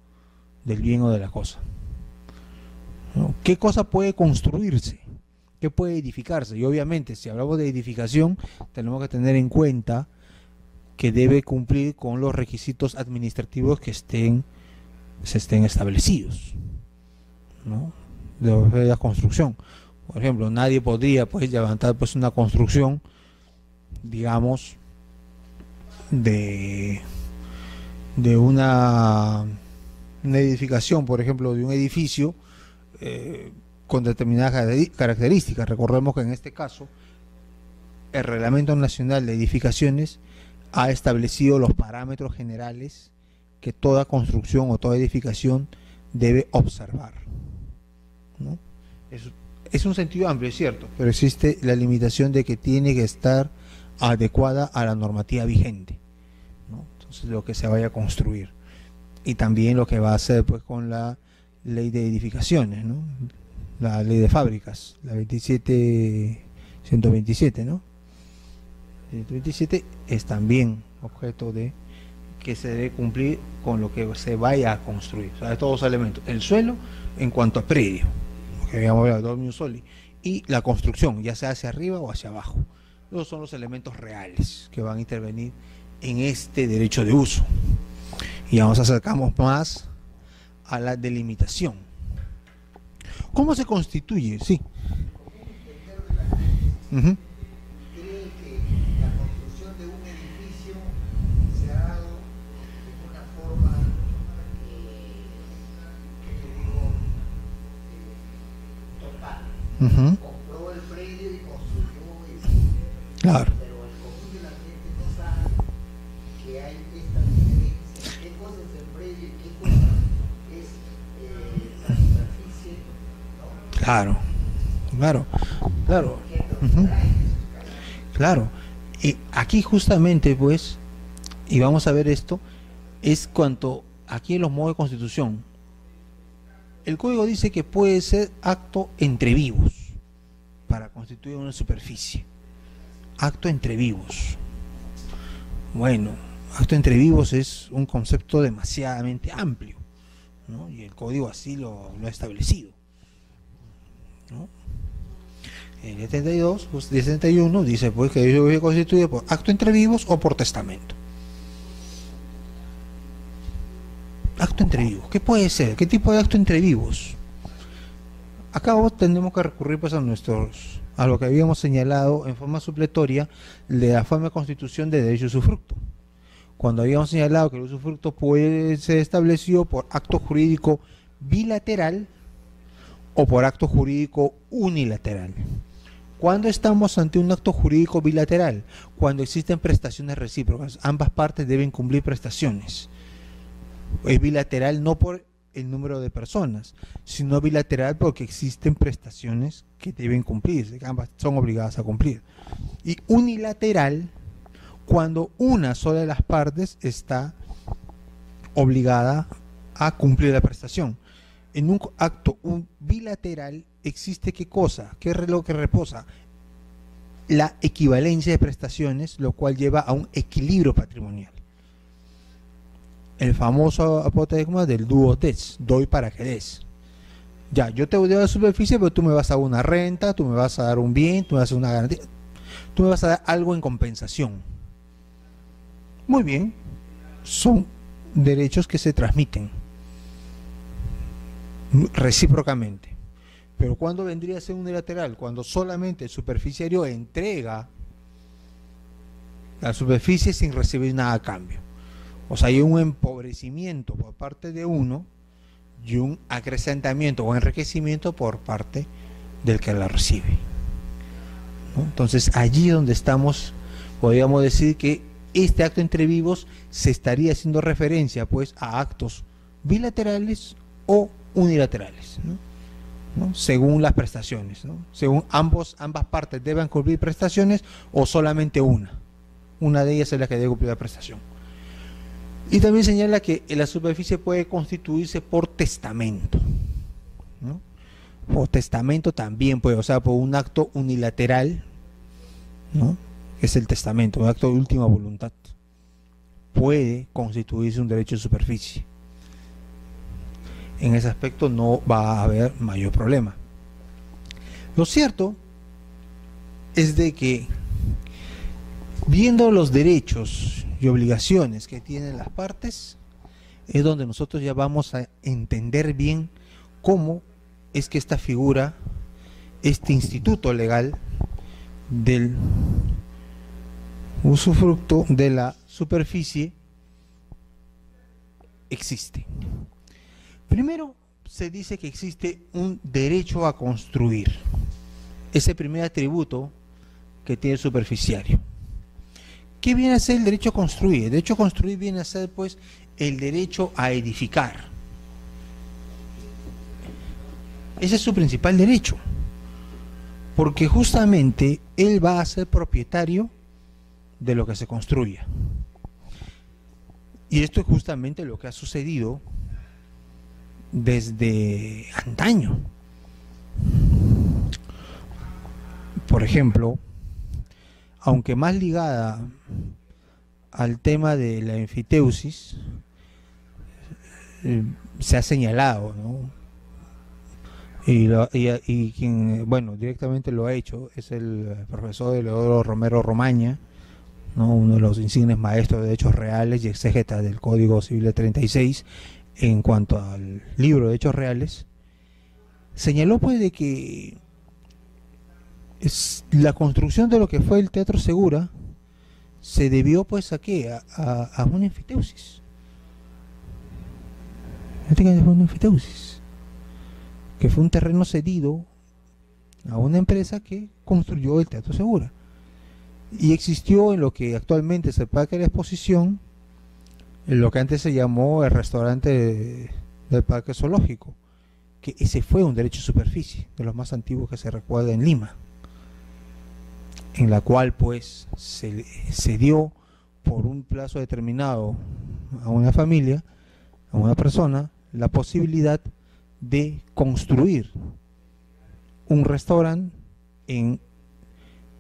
del bien o de la cosa, ¿no? ¿Qué cosa puede construirse? ¿Qué puede edificarse? Y obviamente, si hablamos de edificación, tenemos que tener en cuenta que debe cumplir con los requisitos administrativos que se estén establecidos, ¿no?, de la construcción. Por ejemplo, nadie podría, pues, levantar, pues, una construcción, digamos, de una edificación, por ejemplo, de un edificio con determinadas características. Recordemos que en este caso el Reglamento Nacional de Edificaciones ha establecido los parámetros generales que toda construcción o toda edificación debe observar, ¿no? Es un sentido amplio, es cierto, pero existe la limitación de que tiene que estar adecuada a la normativa vigente, ¿no? Entonces, lo que se vaya a construir. Y también lo que va a hacer pues con la ley de edificaciones, ¿no? La ley de fábricas, la 127, ¿no? 127 es también objeto de que se debe cumplir con lo que se vaya a construir. O sea, todos los elementos. El suelo en cuanto a predio, que habíamos hablado, dominio soli, y la construcción, ya sea hacia arriba o hacia abajo. Esos son los elementos reales que van a intervenir en este derecho de uso. Y ya nos acercamos más a la delimitación. ¿Cómo se constituye? Sí. Uh-huh. Cree que la construcción de un edificio se ha dado de una forma que te digo total. Uh-huh. Compró el predio y construyó Claro. pero el común de la gente no sabe que hay esta diferencia. ¿Qué cosa es el predio y qué cosa es la superficie? ¿No? Claro. Uh-huh. Claro. Y aquí justamente, pues, y vamos a ver esto, es cuanto aquí en los modos de constitución. El código dice que puede ser acto entre vivos para constituir una superficie. Acto entre vivos. Bueno, acto entre vivos es un concepto demasiadamente amplio, ¿no? Y el código así lo ha establecido, ¿no? El 72, 71 dice pues que ello se constituye por acto entre vivos o por testamento. Acto entre vivos, ¿qué puede ser? ¿Qué tipo de acto entre vivos? Acá tenemos que recurrir pues a lo que habíamos señalado en forma supletoria de la forma de constitución de derecho de usufructo. Cuando habíamos señalado que el usufructo puede ser establecido por acto jurídico bilateral o por acto jurídico unilateral. ¿Cuándo estamos ante un acto jurídico bilateral? Cuando existen prestaciones recíprocas, ambas partes deben cumplir prestaciones. Es bilateral no por el número de personas, sino bilateral porque existen prestaciones que deben cumplirse, que ambas son obligadas a cumplir. Y unilateral cuando una sola de las partes está obligada a cumplir la prestación. En un acto bilateral existe ¿qué cosa? ¿Qué reloj que reposa? La equivalencia de prestaciones, lo cual lleva a un equilibrio patrimonial. El famoso apotegma del dúo des, doy para que des. Ya, yo te doy la superficie, pero tú me vas a dar una renta, tú me vas a dar un bien, tú me vas a dar una garantía, tú me vas a dar algo en compensación. Muy bien, son derechos que se transmiten recíprocamente. Pero ¿cuándo vendría a ser unilateral? Cuando solamente el superficiario entrega la superficie sin recibir nada a cambio. O sea, hay un empobrecimiento por parte de uno y un acrecentamiento o enriquecimiento por parte del que la recibe, ¿no? Entonces, allí donde estamos, podríamos decir que este acto entre vivos se estaría haciendo referencia pues a actos bilaterales o unilaterales, ¿no? Según las prestaciones, ¿no? Según ambas partes deben cumplir prestaciones o solamente una de ellas es la que debe cumplir la prestación. Y también señala que la superficie puede constituirse por testamento, ¿no? Por testamento también puede, o sea, por un acto unilateral, ¿no? Es el testamento, un acto de última voluntad. Puede constituirse un derecho de superficie. En ese aspecto no va a haber mayor problema. Lo cierto es de que, viendo los derechos y obligaciones que tienen las partes, es donde nosotros ya vamos a entender bien cómo es que esta figura, este instituto legal del usufructo de la superficie existe. Primero se dice que existe un derecho a construir, ese primer atributo que tiene el superficiario. ¿Qué viene a ser el derecho a construir? El derecho a construir viene a ser pues el derecho a edificar. Ese es su principal derecho, porque justamente él va a ser propietario de lo que se construya. Y esto es justamente lo que ha sucedido desde antaño. Por ejemplo, aunque más ligada al tema de la enfiteusis, se ha señalado, ¿no? Y quien, bueno, directamente lo ha hecho es el profesor Eleodoro Romero Romaña, ¿no? Uno de los insignes maestros de hechos reales y exégeta del Código Civil de 36 en cuanto al libro de hechos reales. Señaló pues de que la construcción de lo que fue el Teatro Segura se debió pues a qué, a una enfiteusis. Una enfiteusis, que fue un terreno cedido a una empresa que construyó el Teatro Segura, y existió en lo que actualmente es el Parque de la Exposición, en lo que antes se llamó el restaurante del Parque Zoológico, que ese fue un derecho de superficie de los más antiguos que se recuerda en Lima, en la cual pues se dio por un plazo determinado a una familia, a una persona, la posibilidad de construir un restaurante en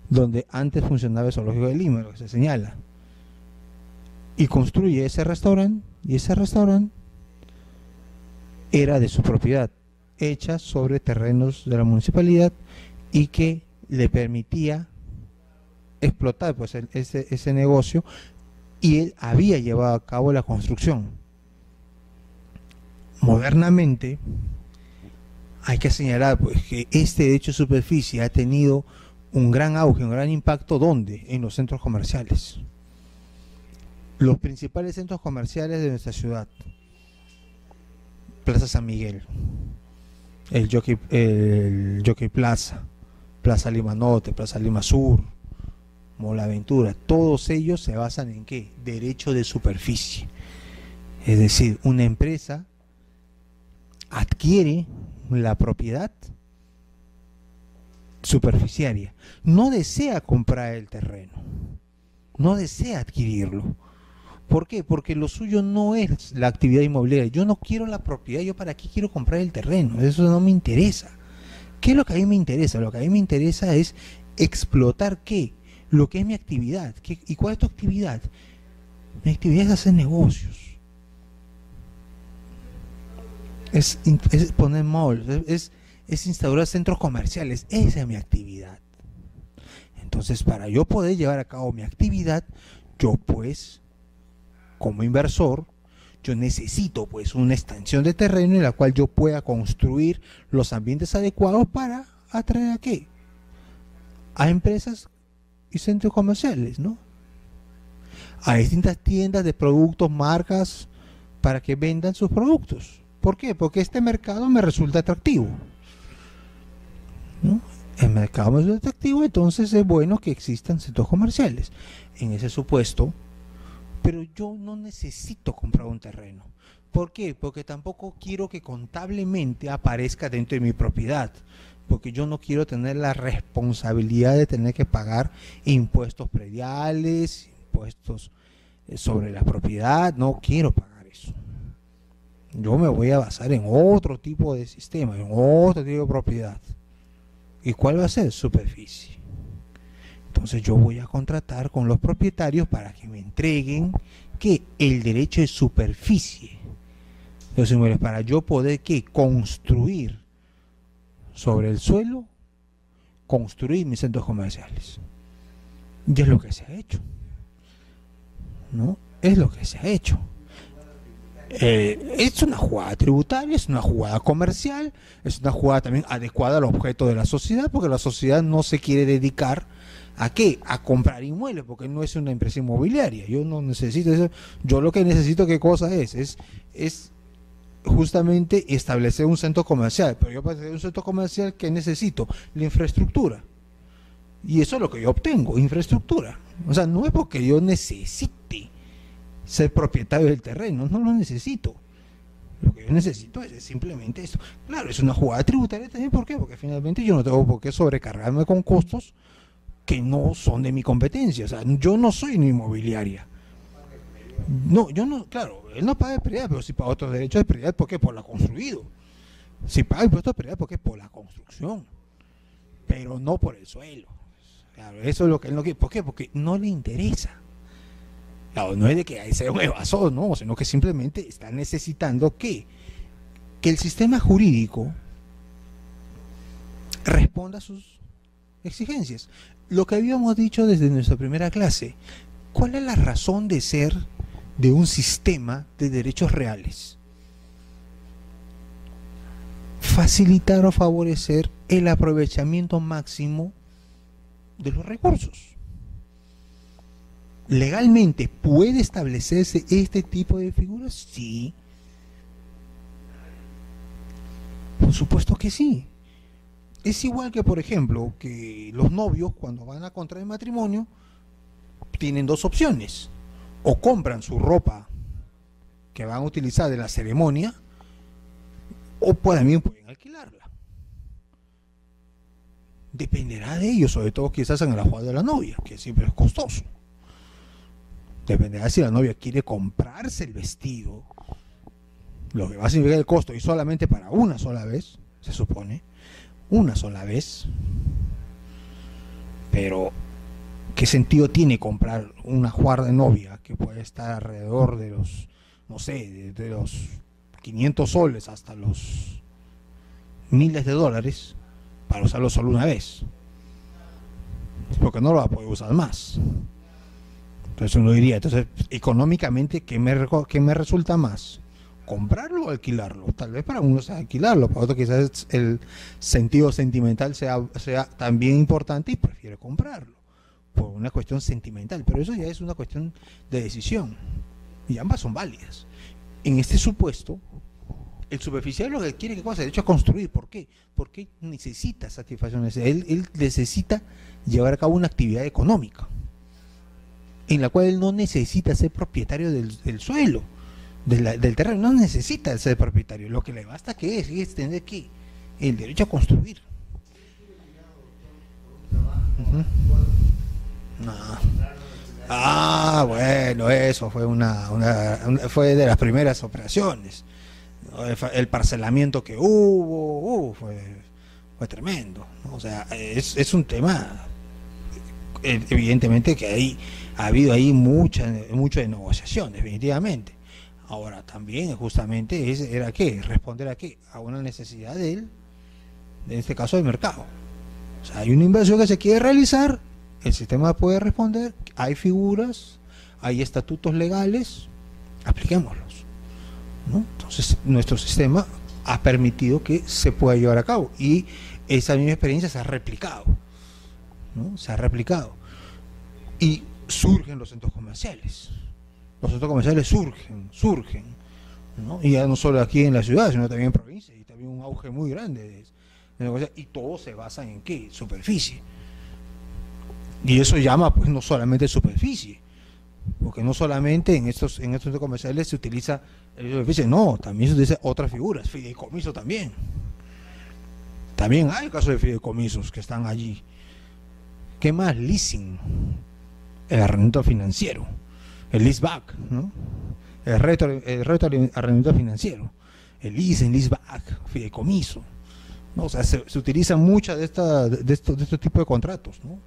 donde antes funcionaba el Zoológico de Lima, lo que se señala, y construye ese restaurante, y ese restaurante era de su propiedad, hecha sobre terrenos de la municipalidad, y que le permitía explotar pues ese negocio, y él había llevado a cabo la construcción. Modernamente hay que señalar pues que este derecho de superficie ha tenido un gran auge, un gran impacto. ¿Dónde? En los centros comerciales. Los principales centros comerciales de nuestra ciudad: Plaza San Miguel, el Jockey Plaza, Plaza Lima Norte, Plaza Lima Sur, Mall Aventura, todos ellos se basan en ¿qué? Derecho de superficie. Es decir, una empresa adquiere la propiedad superficiaria, no desea comprar el terreno, no desea adquirirlo. ¿Por qué? Porque lo suyo no es la actividad inmobiliaria. Yo no quiero la propiedad, yo para qué quiero comprar el terreno, eso no me interesa. ¿Qué es lo que a mí me interesa? Lo que a mí me interesa es explotar ¿qué? Lo que es mi actividad. ¿Y cuál es tu actividad? Mi actividad es hacer negocios, es poner malls, es instaurar centros comerciales. Esa es mi actividad. Entonces, para yo poder llevar a cabo mi actividad, yo pues, como inversor, yo necesito pues una extensión de terreno en la cual yo pueda construir los ambientes adecuados para atraer ¿a qué? A empresas y centros comerciales, ¿no? A distintas tiendas de productos, marcas, para que vendan sus productos. ¿Por qué? Porque este mercado me resulta atractivo, ¿no? El mercado me resulta atractivo, entonces es bueno que existan centros comerciales en ese supuesto. Pero yo no necesito comprar un terreno. ¿Por qué? Porque tampoco quiero que contablemente aparezca dentro de mi propiedad, porque yo no quiero tener la responsabilidad de tener que pagar impuestos prediales, impuestos sobre la propiedad. No quiero pagar eso. Yo me voy a basar en otro tipo de sistema, en otro tipo de propiedad. ¿Y cuál va a ser? Superficie. Entonces yo voy a contratar con los propietarios para que me entreguen ¿qué? El derecho de superficie. Entonces, para yo poder ¿qué? Construir sobre el suelo, construir mis centros comerciales. Y es lo que se ha hecho, ¿no? Es lo que se ha hecho. Es una jugada tributaria, es una jugada comercial, es una jugada también adecuada al objeto de la sociedad, porque la sociedad no se quiere dedicar ¿a qué? A comprar inmuebles, porque no es una empresa inmobiliaria. Yo no necesito eso. Yo lo que necesito, ¿qué cosa es justamente establecer un centro comercial. Pero yo para tener un centro comercial, ¿qué necesito? La infraestructura. Y eso es lo que yo obtengo, infraestructura. O sea, no es porque yo necesite ser propietario del terreno, no lo necesito. Lo que yo necesito es simplemente esto. Claro, es una jugada tributaria también, ¿por qué? Porque finalmente yo no tengo por qué sobrecargarme con costos que no son de mi competencia. O sea, yo no soy una inmobiliaria. No, yo no, claro, él no paga de prioridad, pero si paga otros derechos de prioridad, ¿por qué? Por lo construido. Si paga impuestos de prioridad, ¿por qué? Por la construcción. Pero no por el suelo. Claro, eso es lo que él no quiere. ¿Por qué? Porque no le interesa. Claro, no es de que sea un evasor, no, sino que simplemente está necesitando que el sistema jurídico responda a sus exigencias. Lo que habíamos dicho desde nuestra primera clase, ¿cuál es la razón de ser de un sistema de derechos reales? Facilitar o favorecer el aprovechamiento máximo de los recursos. ¿Legalmente puede establecerse este tipo de figuras? Sí. Por supuesto que sí. Es igual que, por ejemplo, que los novios cuando van a contraer matrimonio tienen dos opciones. O compran su ropa que van a utilizar de la ceremonia, o también pueden alquilarla. Dependerá de ellos, sobre todo quizás en el ajuar de la novia, que siempre es costoso. Dependerá si la novia quiere comprarse el vestido, lo que va a significar el costo, y solamente para una sola vez, se supone, una sola vez. Pero, ¿qué sentido tiene comprar un ajuar de novia que puede estar alrededor de los, no sé, de los 500 soles hasta los miles de dólares para usarlo solo una vez? Porque no lo va a poder usar más. Entonces uno diría, entonces económicamente, ¿qué me resulta más? ¿Comprarlo o alquilarlo? Tal vez para uno sea alquilarlo, para otro quizás el sentido sentimental sea también importante y prefiere comprarlo, por una cuestión sentimental, pero eso ya es una cuestión de decisión, y ambas son válidas. En este supuesto, el superficial lo que quiere, ¿qué cosa? Derecho a construir. ¿Por qué? Porque necesita satisfacción, él necesita llevar a cabo una actividad económica, en la cual él no necesita ser propietario del suelo, del terreno, no necesita ser propietario, lo que le basta que es tener que el derecho a construir. No. Ah, bueno, eso fue fue de las primeras operaciones. El parcelamiento que hubo, fue tremendo, ¿no? O sea, es un tema, evidentemente que ha habido ahí mucha negociación, definitivamente. Ahora también justamente era ¿qué? Responder a qué, a una necesidad en este caso del mercado. O sea, hay una inversión que se quiere realizar, el sistema puede responder, hay figuras, hay estatutos legales, apliquémoslos, ¿no? Entonces nuestro sistema ha permitido que se pueda llevar a cabo, y esa misma experiencia se ha replicado, ¿no? Se ha replicado, y surgen los centros comerciales. Los centros comerciales surgen, ¿no? Y ya no solo aquí en la ciudad, sino también en provincias, y también un auge muy grande de negocios, y todo se basa en ¿qué? Superficie. Y eso llama, pues, no solamente superficie, porque no solamente en estos centros comerciales se utiliza el superficie, no, también se utiliza otras figuras, fideicomiso también. También hay casos de fideicomisos que están allí. ¿Qué más? Leasing, el arrendamiento financiero, el leaseback, ¿no? El arrendamiento financiero, el leasing, leaseback, fideicomiso, ¿no? O sea, se utiliza mucho de este tipo de contratos, ¿no?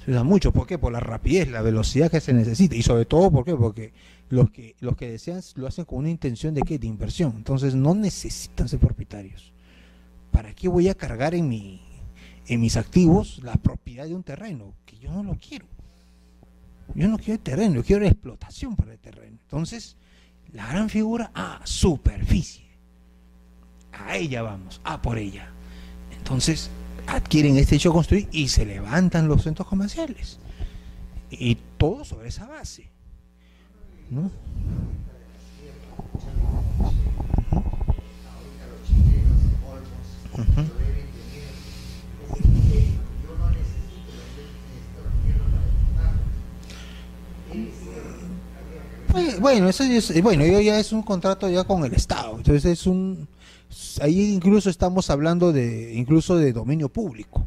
Se usa mucho. ¿Por qué? Por la rapidez, la velocidad que se necesita, y sobre todo, ¿por qué? Porque los que desean lo hacen con una intención de ¿qué? De inversión. Entonces no necesitan ser propietarios. ¿Para qué voy a cargar en mis activos la propiedad de un terreno? Que yo no lo quiero. Yo no quiero el terreno, yo quiero la explotación para el terreno. Entonces, la gran figura, superficie. A ella vamos, por ella. Entonces, adquieren este hecho de construir y se levantan los centros comerciales. Y todo sobre esa base, ¿no? bueno, eso bueno, ya es un contrato ya con el Estado, entonces ahí incluso estamos hablando incluso de dominio público.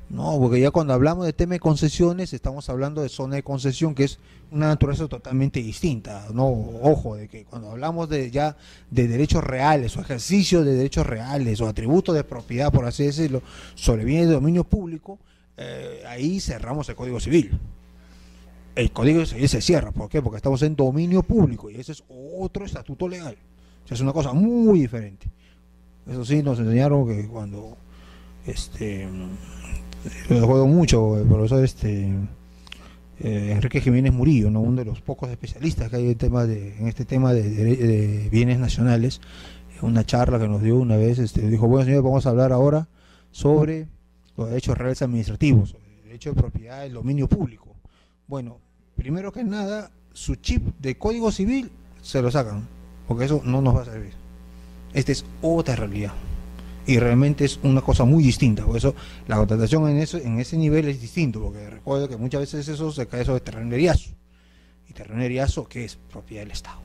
No, porque ya cuando hablamos de tema de concesiones, estamos hablando de zona de concesión, que es una naturaleza totalmente distinta. No, ojo, de que cuando hablamos de derechos reales, o ejercicio de derechos reales, o atributos de propiedad, por así decirlo, sobre bienes de dominio público, ahí cerramos el Código Civil. El Código Civil se cierra, ¿por qué? Porque estamos en dominio público, y ese es otro estatuto legal. O sea, es una cosa muy diferente. Eso sí, nos enseñaron que cuando lo juego mucho el profesor Enrique Jiménez Murillo, ¿no? Uno de los pocos especialistas que hay en este tema de bienes nacionales. Una charla que nos dio una vez, dijo: bueno, señor, vamos a hablar ahora sobre los derechos reales administrativos, el derecho de propiedad, el dominio público. Bueno, primero que nada, su chip de Código Civil se lo sacan, porque eso no nos va a servir. Esta es otra realidad. Y realmente es una cosa muy distinta. Por eso la contratación en ese nivel es distinto, porque recuerdo que muchas veces eso se cae sobre terreneriazo. ¿Y terreneriazo qué es? Propiedad del Estado.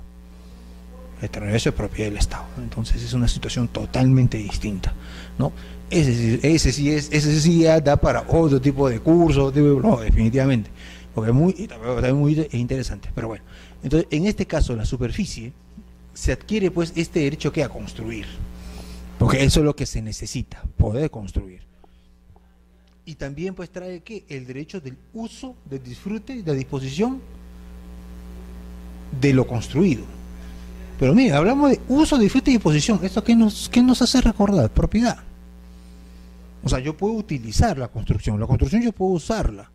El terreneriazo es propiedad del Estado. Entonces es una situación totalmente distinta, ¿no? Ese sí ya da para otro tipo de curso, no, definitivamente, porque es muy interesante. Pero bueno, entonces en este caso la superficie se adquiere pues este derecho que a construir. Porque eso es lo que se necesita, poder construir. Y también pues trae ¿qué? El derecho del uso, del disfrute, de disposición de lo construido. Pero mira, hablamos de uso, disfrute y disposición. ¿Esto qué nos hace recordar? Propiedad. O sea, yo puedo utilizar la construcción yo puedo usarla.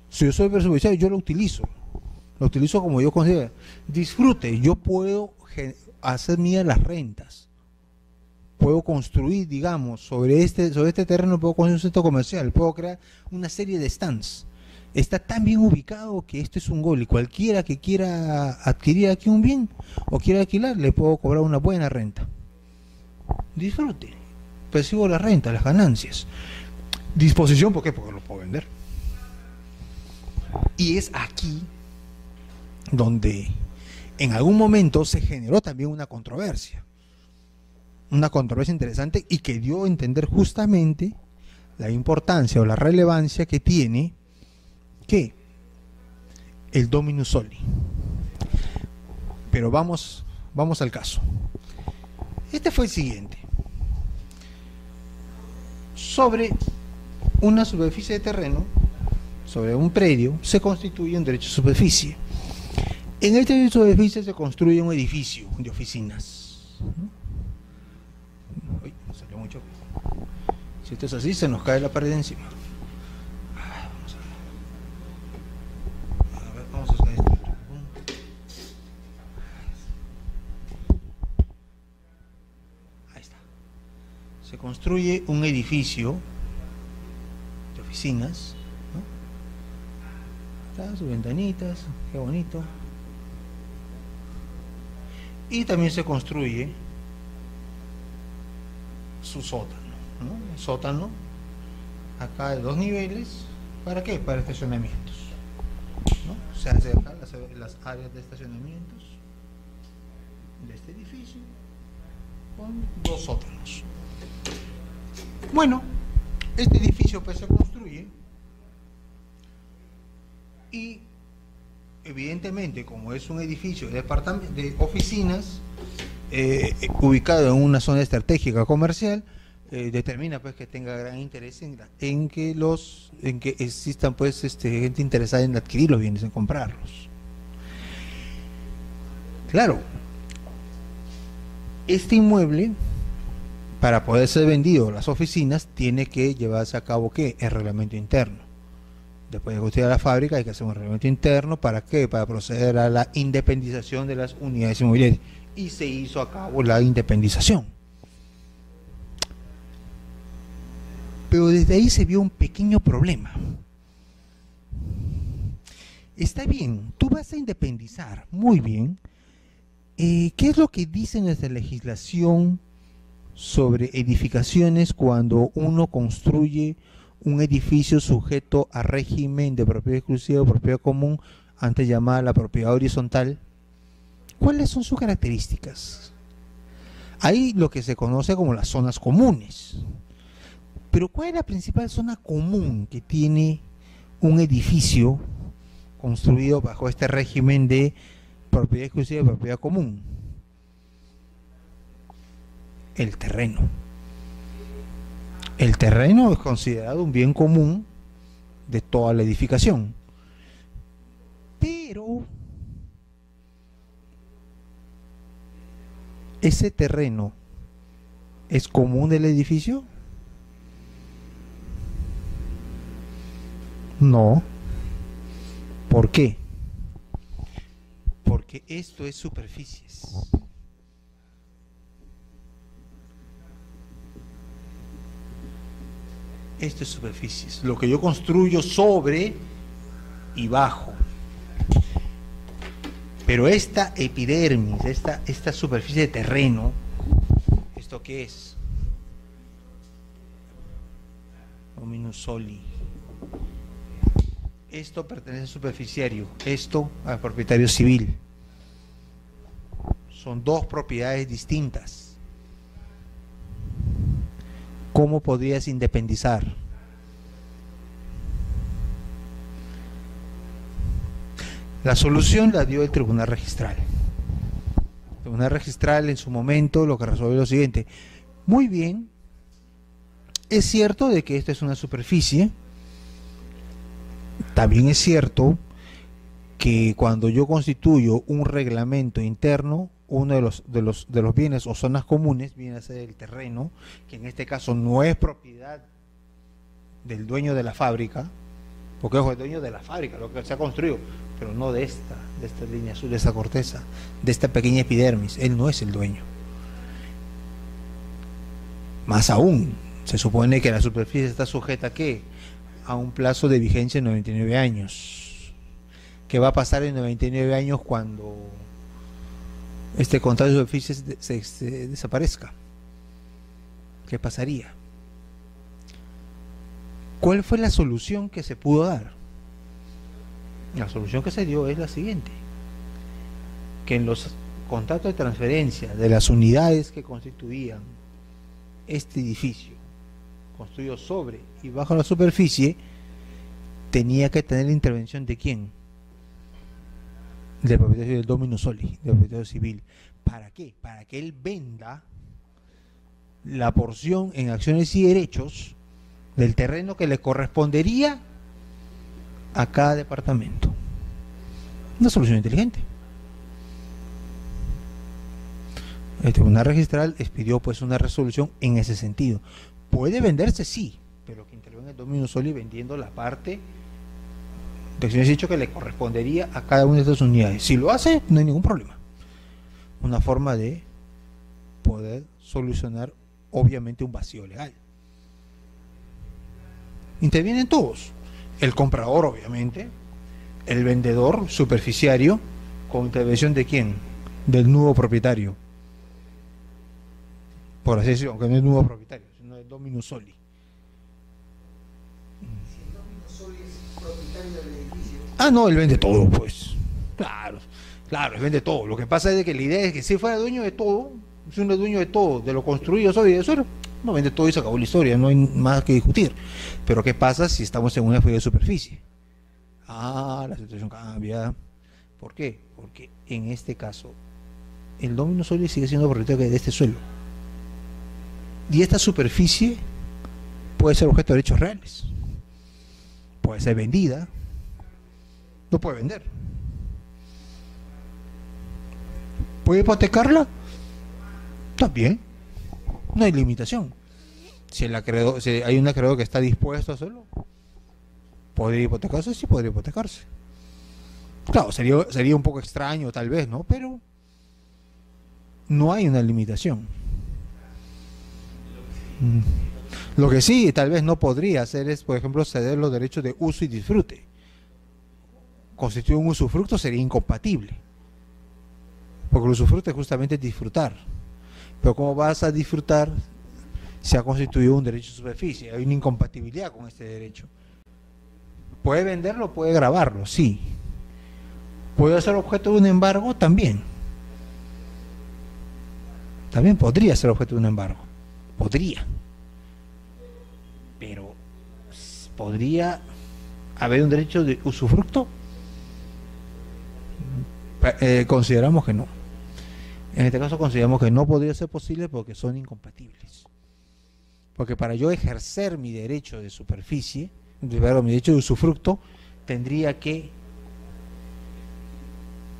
Si yo soy presupuestario, yo lo utilizo como yo considero. Disfrute, yo puedo hacer mías las rentas. Puedo construir, digamos, sobre este terreno, puedo construir un centro comercial, puedo crear una serie de stands. Está tan bien ubicado que esto es un gol, y cualquiera que quiera adquirir aquí un bien o quiera alquilar, le puedo cobrar una buena renta. Disfrute, percibo la renta, las ganancias. Disposición, ¿por qué? Porque lo puedo vender. Y es aquí donde en algún momento se generó también una controversia interesante, y que dio a entender justamente la importancia o la relevancia que tiene el dominus soli. Pero vamos al caso. Este fue el siguiente: sobre una superficie de terreno, sobre un predio, se constituye un derecho de superficie. En este derecho de superficie se construye un edificio de oficinas, ¿no? Uy, salió mucho. Si esto es así, se nos cae la pared encima. Vamos a hacer esto. Ahí está. Se construye un edificio de oficinas, ¿no? Está, sus ventanitas, qué bonito. Y también se construye su sótano, ¿no? El sótano acá de 2 niveles. ¿Para qué? Para estacionamientos, ¿no? Se hace acá las áreas de estacionamientos de este edificio con 2 sótanos. Bueno, este edificio pues se construye, y evidentemente, como es un edificio de oficinas, ubicado en una zona estratégica comercial, determina pues que tenga gran interés en que existan pues gente interesada en adquirir los bienes, en comprarlos. Claro, este inmueble, para poder ser vendido a las oficinas, tiene que llevarse a cabo ¿qué? El reglamento interno. Después de construir la fábrica hay que hacer un reglamento interno. ¿Para qué? Para proceder a la independización de las unidades inmobiliarias. Y se hizo a cabo la independización. Pero desde ahí se vio un pequeño problema. Está bien, tú vas a independizar, muy bien. ¿Qué es lo que dice nuestra legislación sobre edificaciones cuando uno construye un edificio sujeto a régimen de propiedad exclusiva o propiedad común, antes llamada la propiedad horizontal? ¿Cuáles son sus características? Hay lo que se conoce como las zonas comunes. Pero ¿cuál es la principal zona común que tiene un edificio construido bajo este régimen de propiedad exclusiva y propiedad común? El terreno. El terreno es considerado un bien común de toda la edificación. Pero ¿ese terreno es común del edificio? No. ¿Por qué? Porque esto es superficies. Esto es superficies. Lo que yo construyo sobre y bajo. Pero esta epidermis, esta superficie de terreno, ¿esto qué es? Dominus soli. Esto pertenece al superficiario, esto al propietario civil. Son dos propiedades distintas. ¿Cómo podrías independizar? La solución la dio el Tribunal Registral. El Tribunal Registral en su momento lo que resolvió es lo siguiente. Muy bien, es cierto de que esta es una superficie. También es cierto que cuando yo constituyo un reglamento interno, uno de los bienes o zonas comunes viene a ser el terreno, que en este caso no es propiedad del dueño de la fábrica, porque es el dueño de la fábrica, lo que se ha construido, pero no de esta línea azul, de esta corteza, de esta pequeña epidermis. Él no es el dueño. Más aún, se supone que la superficie está sujeta ¿a qué? A un plazo de vigencia de 99 años. ¿Qué va a pasar en 99 años cuando este contrato de superficie se desaparezca? ¿Qué pasaría? ¿Cuál fue la solución que se pudo dar? La solución que se dio es la siguiente: que en los contratos de transferencia de las unidades que constituían este edificio construido sobre y bajo la superficie, tenía que tener la intervención ¿de quién? Del propietario del dominus soli, del propietario civil. ¿Para qué? Para que él venda la porción en acciones y derechos del terreno que le correspondería a cada departamento. Una solución inteligente. El Tribunal Registral expidió pues una resolución en ese sentido. Puede venderse, sí, pero que intervenga el dominus soli vendiendo la parte de acciones y derechos que le correspondería a cada una de estas unidades. Si lo hace, no hay ningún problema. Una forma de poder solucionar obviamente un vacío legal. Intervienen todos: el comprador, obviamente, el vendedor superficiario, con intervención ¿de quién? Del nuevo propietario, por así decirlo, aunque no es nuevo propietario, sino del dominus soli. Si el dominus soli es propietario del edificio. Ah, no, él vende todo, pues. Claro, él vende todo. Lo que pasa es que la idea es que si fuera dueño de todo, si uno es dueño de todo, de lo construido sobre y de suelo, no vende todo y se acabó la historia, no hay más que discutir. Pero ¿qué pasa si estamos en una feria de superficie? Ah, la situación cambia. ¿Por qué? Porque en este caso el dominus soli sigue siendo propietario de este suelo. Y esta superficie puede ser objeto de derechos reales. Puede ser vendida. No puede vender. ¿Puede hipotecarla? También. No hay limitación. Si hay un acreedor que está dispuesto a hacerlo, ¿podría hipotecarse? Sí, podría hipotecarse. Claro, sería un poco extraño tal vez, ¿no? Pero no hay una limitación. Lo que sí tal vez no podría hacer es, por ejemplo, ceder los derechos de uso y disfrute. Constituir un usufructo sería incompatible, porque el usufructo es justamente disfrutar. Pero ¿cómo vas a disfrutar si ha constituido un derecho de superficie? Hay una incompatibilidad con este derecho. ¿Puede venderlo? ¿Puede grabarlo? Sí. ¿Puede ser objeto de un embargo? También. También podría ser objeto de un embargo. Podría. Pero ¿podría haber un derecho de usufructo? Consideramos que no. En este caso consideramos que no podría ser posible porque son incompatibles. Porque para yo ejercer mi derecho de superficie, mi derecho de usufructo, tendría que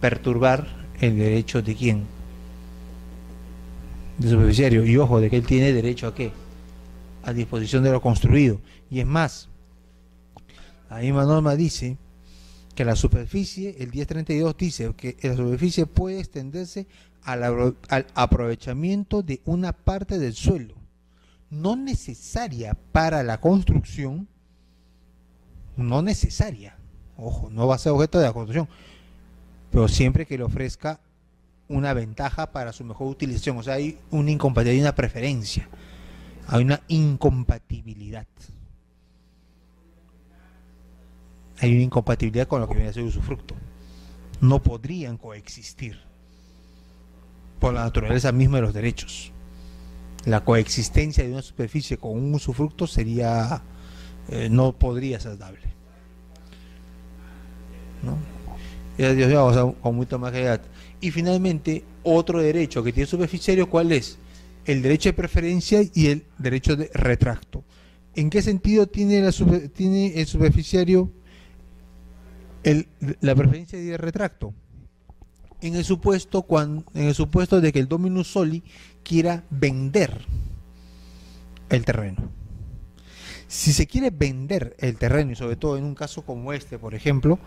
perturbar el derecho de quién, de superficiario. Y ojo, de que él tiene derecho a qué, a disposición de lo construido. Y es más, la misma norma dice que la superficie, el 1032 dice que la superficie puede extenderse al aprovechamiento de una parte del suelo, no necesaria para la construcción, no necesaria, ojo, no va a ser objeto de la construcción, pero siempre que le ofrezca una ventaja para su mejor utilización. O sea, hay una incompatibilidad, hay una preferencia, hay una incompatibilidad. Hay una incompatibilidad con lo que viene a ser usufructo. No podrían coexistir por la naturaleza misma de los derechos. La coexistencia de una superficie con un usufructo sería, no podría ser dable, ¿no? O sea, con mucha más claridad. Y finalmente, otro derecho que tiene el superficiario, ¿cuál es? El derecho de preferencia y el derecho de retracto. ¿En qué sentido tiene el superficiario la preferencia y el retracto? En el supuesto de que el dominus soli quiera vender el terreno. Si se quiere vender el terreno, y sobre todo en un caso como este, por ejemplo,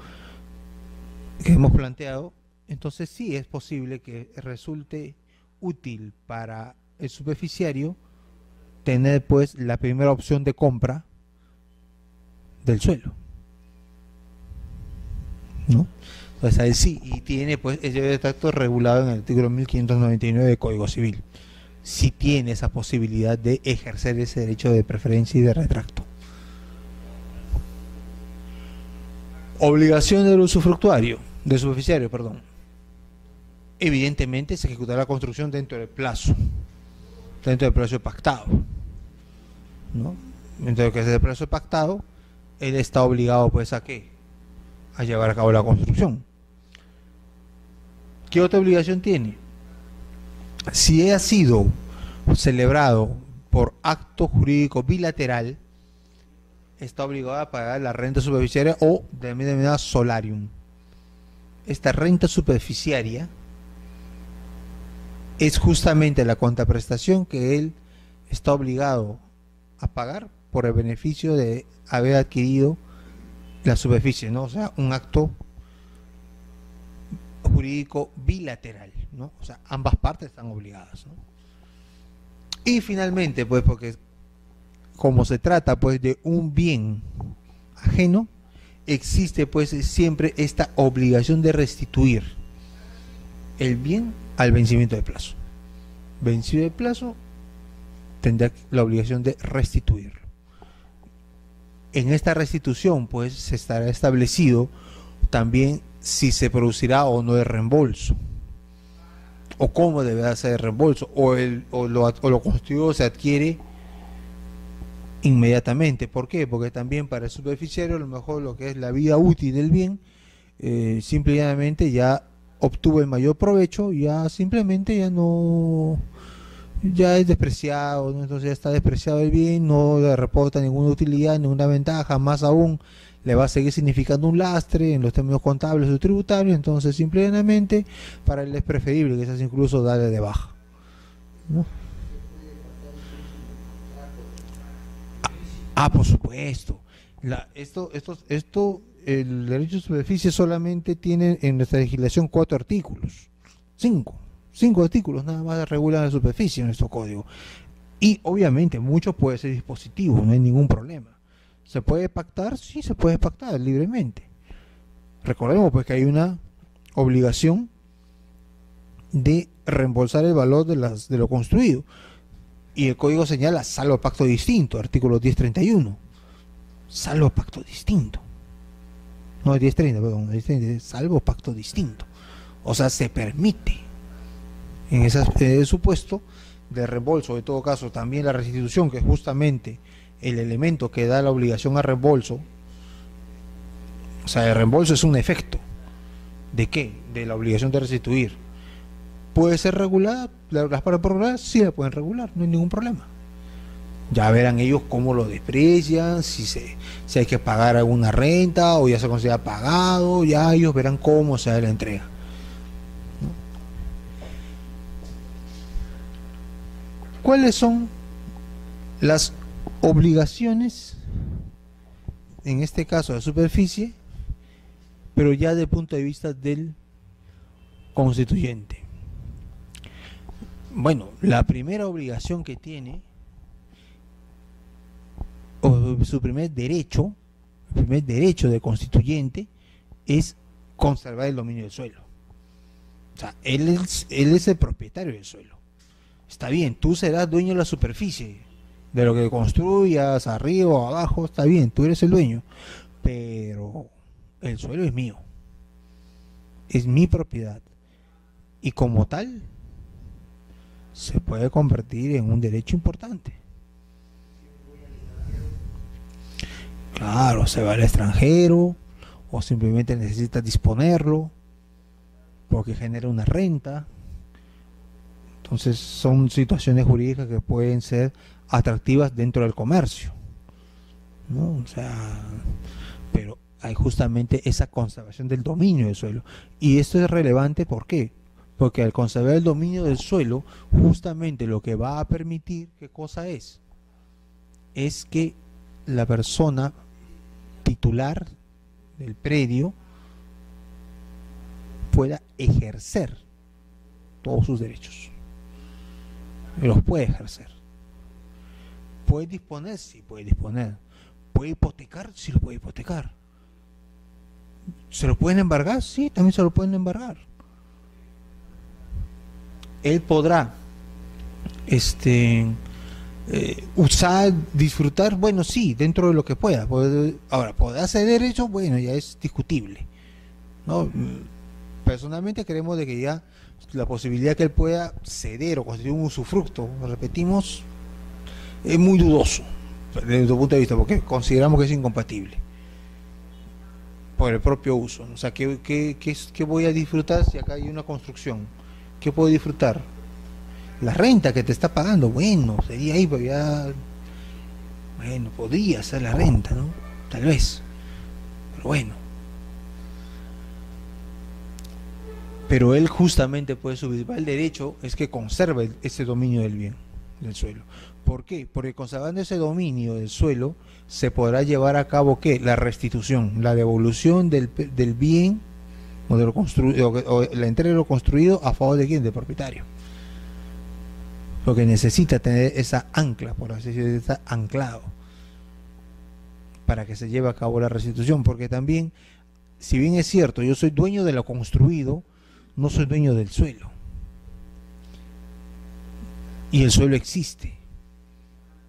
que hemos planteado, entonces sí es posible que resulte útil para el superficiario tener pues la primera opción de compra del suelo, ¿no? Entonces ahí sí, y tiene pues ese retracto regulado en el artículo 1599 del Código Civil. Sí tiene esa posibilidad de ejercer ese derecho de preferencia y de retracto. Obligación del usufructuario, del superficiario, perdón. Evidentemente se ejecutará la construcción dentro del plazo pactado, ¿no? Dentro de que ese plazo pactado, él está obligado pues a ¿qué? A llevar a cabo la construcción. ¿Qué otra obligación tiene? Si ha sido celebrado por acto jurídico bilateral, está obligado a pagar la renta superficiaria o denominada solarium. Esta renta superficiaria es justamente la contraprestación que él está obligado a pagar por el beneficio de haber adquirido la superficie, ¿no? O sea, un acto jurídico bilateral, ¿no? O sea, ambas partes están obligadas, ¿no? Y finalmente, pues, porque como se trata pues de un bien ajeno, existe pues siempre esta obligación de restituir el bien al vencimiento de plazo. Vencido el plazo, tendrá la obligación de restituirlo. En esta restitución pues se estará establecido también si se producirá o no el reembolso, o cómo deberá ser el reembolso, o lo construido se adquiere inmediatamente. ¿Por qué? Porque también para el superficiario a lo mejor lo que es la vida útil del bien, simplemente ya obtuvo el mayor provecho, ya simplemente ya es despreciado, ¿no? Entonces ya está despreciado el bien, no le reporta ninguna utilidad, ninguna ventaja, más aún le va a seguir significando un lastre en los términos contables o tributarios. Entonces simplemente para él es preferible quizás incluso darle de baja, ¿no? Por supuesto. El derecho de superficie solamente tiene en nuestra legislación 4 artículos, 5 artículos nada más regulan la superficie en nuestro código. Y obviamente mucho puede ser dispositivo, no hay ningún problema. ¿Se puede pactar? Sí, se puede pactar libremente. Recordemos pues que hay una obligación de reembolsar el valor de lo construido. Y el código señala salvo pacto distinto, artículo 1031. Salvo pacto distinto. No, 1030, perdón, 1030, salvo pacto distinto. O sea, se permite en ese supuesto de reembolso, en todo caso también la restitución, que es justamente el elemento que da la obligación a reembolso. O sea, el reembolso es un efecto ¿de qué? De la obligación de restituir. ¿Puede ser regulada? Las partes por regular sí la pueden regular, no hay ningún problema. Ya verán ellos cómo lo desprecian, si hay que pagar alguna renta o ya se considera pagado, ya ellos verán cómo se da la entrega. ¿Cuáles son las obligaciones, en este caso de superficie, pero ya desde el punto de vista del constituyente? Bueno, la primera obligación que tiene, o su primer derecho, el primer derecho de constituyente, es conservar el dominio del suelo. O sea, él es el propietario del suelo. Está bien, tú serás dueño de la superficie, de lo que construyas, arriba o abajo, está bien, tú eres el dueño, pero el suelo es mío, es mi propiedad, y como tal se puede convertir en un derecho importante. Claro, se va al extranjero o simplemente necesita disponerlo porque genera una renta. Entonces son situaciones jurídicas que pueden ser atractivas dentro del comercio, ¿no? O sea, pero hay justamente esa conservación del dominio del suelo. Y esto es relevante, ¿por qué? Porque al conservar el dominio del suelo, justamente lo que va a permitir, ¿qué cosa es? Es que la persona titular del predio pueda ejercer todos sus derechos. Los puede ejercer. Puede disponer, sí puede disponer. Puede hipotecar, sí lo puede hipotecar. ¿Se lo pueden embargar? Sí, también se lo pueden embargar. Él podrá usar, disfrutar, bueno, sí, dentro de lo que pueda. Ahora, ¿podrá ceder eso? Bueno, ya es discutible, ¿no? Personalmente creemos de que ya la posibilidad que él pueda ceder o constituir un usufructo, lo repetimos, es muy dudoso desde nuestro punto de vista, porque consideramos que es incompatible por el propio uso. O sea, ¿qué voy a disfrutar si acá hay una construcción? ¿Qué puedo disfrutar? La renta que te está pagando, bueno, sería ahí, pero ya, bueno, podría ser la renta, ¿no? Tal vez, pero bueno. Pero él justamente, pues, su principal derecho es que conserve ese dominio del bien, del suelo. ¿Por qué? Porque conservando ese dominio del suelo, se podrá llevar a cabo, ¿qué? La restitución, la devolución del bien o de lo construido, o la entrega de lo construido a favor de quién, del propietario. Porque necesita tener esa ancla, por así decirlo, está anclado para que se lleve a cabo la restitución. Porque también, si bien es cierto, yo soy dueño de lo construido, no soy dueño del suelo. Y el suelo existe.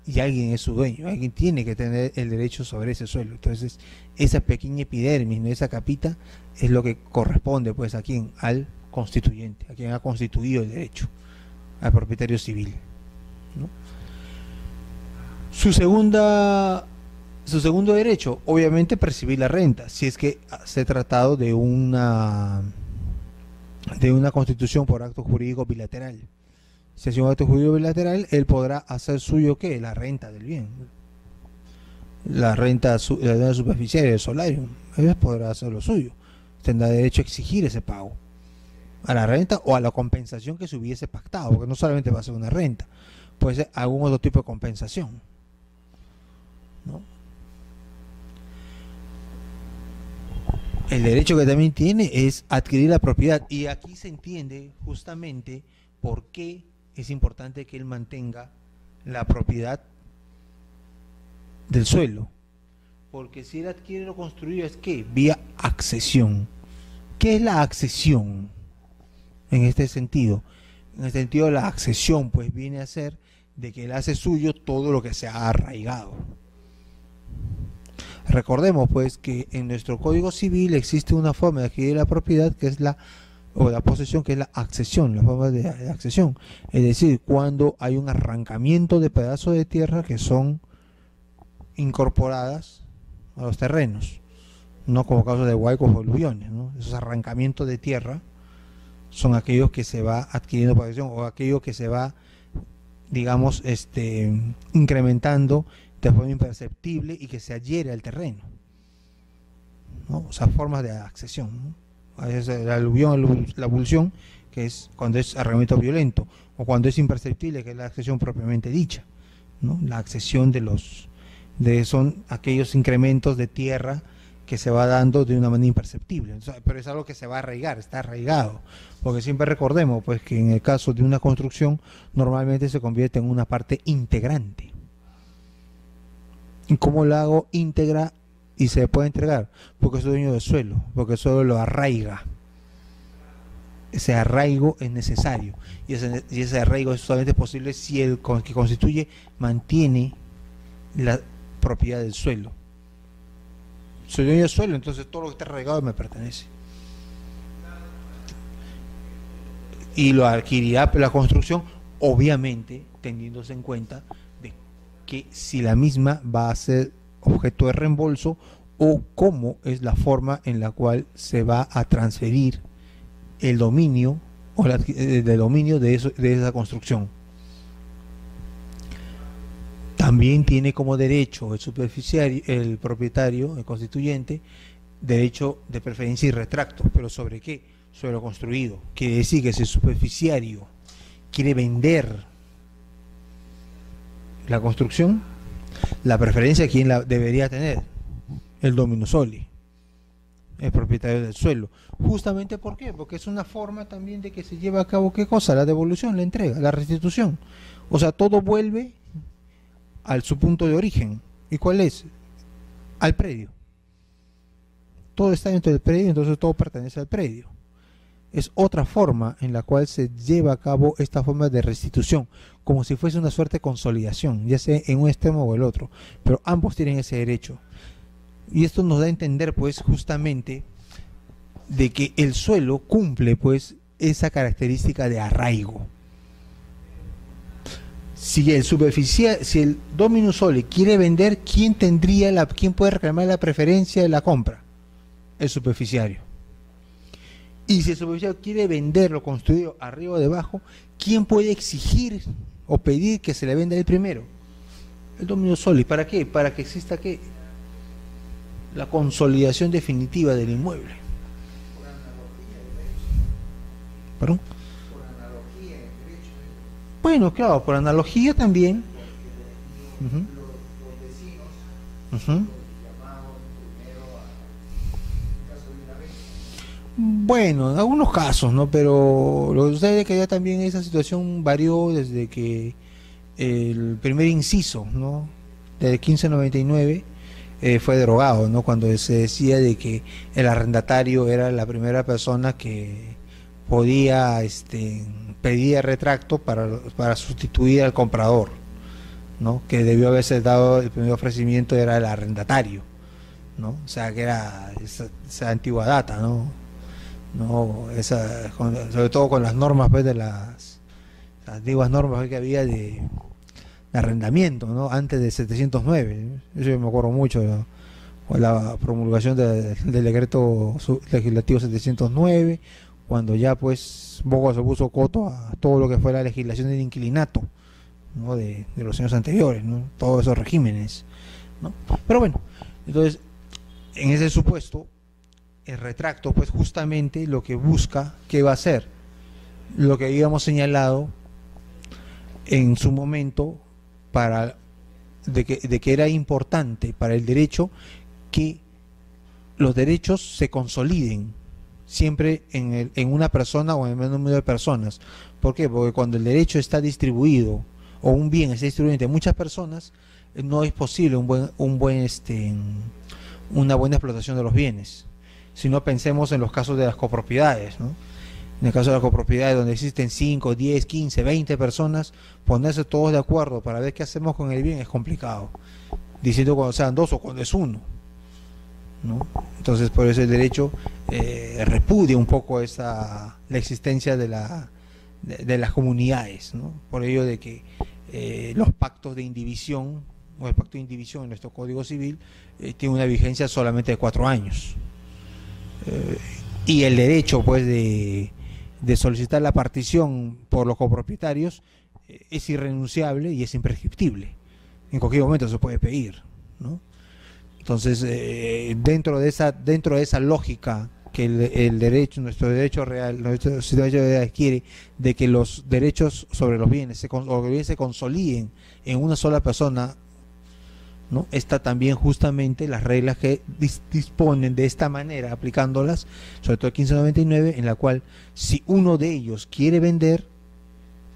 Y alguien es su dueño, alguien tiene que tener el derecho sobre ese suelo. Entonces, esa pequeña epidermis, ¿no? Esa capita, es lo que corresponde, pues, ¿a quién? Al constituyente, a quien ha constituido el derecho, al propietario civil, ¿no? Su segundo derecho, obviamente, percibir la renta, si es que se ha tratado de una constitución por acto jurídico bilateral. Si hace un acto jurídico bilateral, él podrá hacer suyo, ¿qué? La renta del bien, la renta superficial del solario. Él podrá hacer lo suyo, tendrá derecho a exigir ese pago a la renta o a la compensación que se hubiese pactado, porque no solamente va a ser una renta, puede ser algún otro tipo de compensación, ¿no? El derecho que también tiene es adquirir la propiedad, y aquí se entiende justamente por qué es importante que él mantenga la propiedad del suelo, porque si él adquiere lo construido es que vía accesión. ¿Qué es la accesión? En este sentido, la accesión pues viene a ser de que él hace suyo todo lo que se ha arraigado. Recordemos pues que en nuestro Código Civil existe una forma de adquirir la propiedad que es la o la posesión, que es la accesión, la forma de accesión. Es decir, cuando hay un arrancamiento de pedazos de tierra que son incorporadas a los terrenos, no como casos de huaicos o aluviones, ¿no? Esos arrancamientos de tierra son aquellos que se va adquiriendo posesión o aquellos que se va, digamos, incrementando de forma imperceptible y que se adhiere al terreno, ¿no? O sea, formas de accesión, ¿no? A veces el aluvión, la abulsión, que es cuando es arrancamiento violento, o cuando es imperceptible, que es la accesión propiamente dicha, ¿no? La accesión son aquellos incrementos de tierra que se va dando de una manera imperceptible, pero es algo que se va a arraigar, está arraigado, porque siempre recordemos pues que en el caso de una construcción normalmente se convierte en una parte integrante. ¿Y cómo la hago íntegra y se puede entregar? Porque es dueño del suelo, porque el suelo lo arraiga. Ese arraigo es necesario, y ese arraigo es solamente posible si el que constituye mantiene la propiedad del suelo. Soy dueño del suelo, entonces todo lo que está arraigado me pertenece. Y lo adquirirá la construcción, obviamente teniéndose en cuenta de que si la misma va a ser objeto de reembolso o cómo es la forma en la cual se va a transferir el dominio o el dominio de esa construcción. También tiene como derecho el superficiario, el propietario, el constituyente, derecho de preferencia y retracto. ¿Pero sobre qué? Sobre lo construido. Quiere decir que si el superficiario quiere vender la construcción, la preferencia, ¿quién la debería tener? El dominus soli, el propietario del suelo. Justamente, ¿por qué? Porque es una forma también de que se lleva a cabo, ¿qué cosa? La devolución, la entrega, la restitución. O sea, todo vuelve al su punto de origen. ¿Y cuál es? Al predio. Todo está dentro del predio, entonces todo pertenece al predio. Es otra forma en la cual se lleva a cabo esta forma de restitución, como si fuese una suerte de consolidación, ya sea en un extremo o el otro, pero ambos tienen ese derecho. Y esto nos da a entender pues justamente de que el suelo cumple pues esa característica de arraigo. Si el dominus soli quiere vender, ¿quién puede reclamar la preferencia de la compra? El superficiario. Y si el superficiario quiere vender lo construido arriba o debajo, ¿quién puede exigir o pedir que se le venda el primero? El dominus soli. ¿Para qué? Para que exista ¿qué? La consolidación definitiva del inmueble. ¿Perdón? Bueno, claro, por analogía también. Bueno, en algunos casos, ¿no? Pero lo que sucede es que ya también esa situación varió desde que el primer inciso, ¿no? Del 1599 fue derogado, ¿no? Cuando se decía de que el arrendatario era la primera persona que podía pedir retracto para sustituir al comprador, ¿no? Que debió haberse dado el primer ofrecimiento era el arrendatario, ¿no? O sea que era esa antigua data, ¿no? Sobre todo con las normas pues, de las antiguas normas que había de arrendamiento, ¿no? Antes de 709, eso yo me acuerdo mucho, ¿no? Con la promulgación del decreto legislativo 709, cuando ya pues Bogo se puso coto a todo lo que fue la legislación del inquilinato, ¿no? de los años anteriores, ¿no? Todos esos regímenes, ¿no? Pero bueno, entonces en ese supuesto el retracto pues justamente lo que busca, ¿qué va a hacer? Lo que habíamos señalado en su momento de que era importante para el derecho que los derechos se consoliden siempre en una persona o en el menor número de personas. ¿Por qué? Porque cuando el derecho está distribuido o un bien está distribuido entre muchas personas, no es posible una buena explotación de los bienes. Si no, pensemos en los casos de las copropiedades, ¿no? En el caso de las copropiedades donde existen 5, 10, 15, 20 personas, ponerse todos de acuerdo para ver qué hacemos con el bien es complicado, diciendo cuando sean dos o cuando es uno, ¿no? Entonces, por eso el derecho repudia un poco la existencia de las comunidades, ¿no? Por ello de que los pactos de indivisión, o el pacto de indivisión en nuestro Código Civil, tiene una vigencia solamente de 4 años. Y el derecho, pues, de solicitar la partición por los copropietarios es irrenunciable y es imprescriptible. En cualquier momento se puede pedir, ¿no? Entonces, dentro de esa lógica que el derecho, nuestro derecho real, nuestro sistema de derecho adquiere, de que los derechos sobre los bienes se consoliden en una sola persona, ¿no? Está también justamente las reglas que disponen de esta manera, aplicándolas, sobre todo el 1599, en la cual si uno de ellos quiere vender,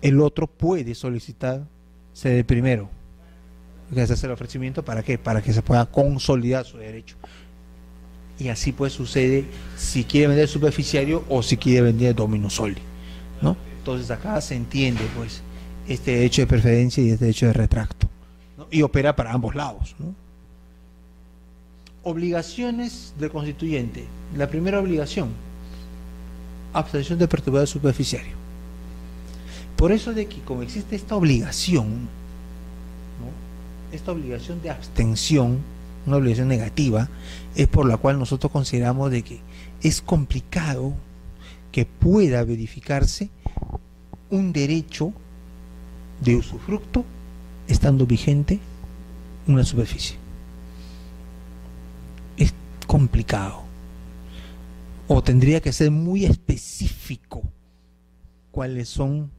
el otro puede solicitar ser el primero, que se hace el ofrecimiento. ¿Para qué? Para que se pueda consolidar su derecho. Y así pues sucede si quiere vender superficiario o si quiere vender dominio soli, ¿no? Entonces acá se entiende pues este derecho de preferencia y este derecho de retracto, ¿no? Y opera para ambos lados, ¿no? Obligaciones del constituyente. La primera obligación: abstención de perturbar al superficiario. Por eso de que como existe esta obligación, ¿no? Esta obligación de abstención, una obligación negativa, es por la cual nosotros consideramos de que es complicado que pueda verificarse un derecho de usufructo estando vigente una superficie. Es complicado, o tendría que ser muy específico cuáles son,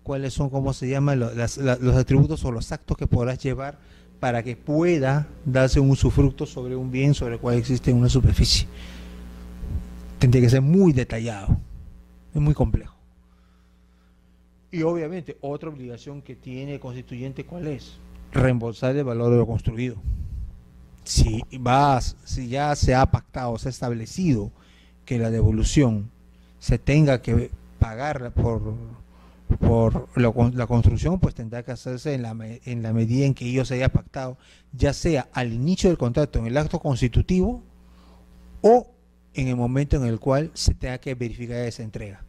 ¿cómo se llama? Los atributos o los actos que podrás llevar para que pueda darse un usufructo sobre un bien sobre el cual existe una superficie. Tendría que ser muy detallado, es muy complejo. Y obviamente otra obligación que tiene el constituyente, ¿cuál es? Reembolsar el valor de lo construido. Si ya se ha pactado, se ha establecido que la devolución se tenga que pagar por la construcción, pues tendrá que hacerse en la medida en que ello se haya pactado, ya sea al inicio del contrato, en el acto constitutivo, o en el momento en el cual se tenga que verificar esa entrega.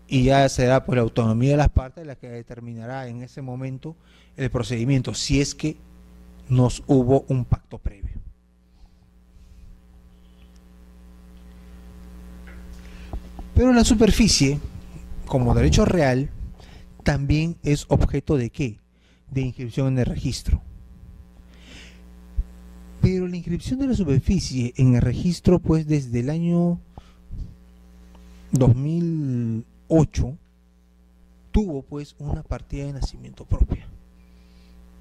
Y ya será por la autonomía de las partes la que determinará en ese momento el procedimiento, si es que nos hubo un pacto previo. Pero la superficie, como derecho real, también es objeto de ¿qué? De inscripción en el registro. Pero la inscripción de la superficie en el registro, pues desde el año 2008, tuvo pues una partida de nacimiento propia,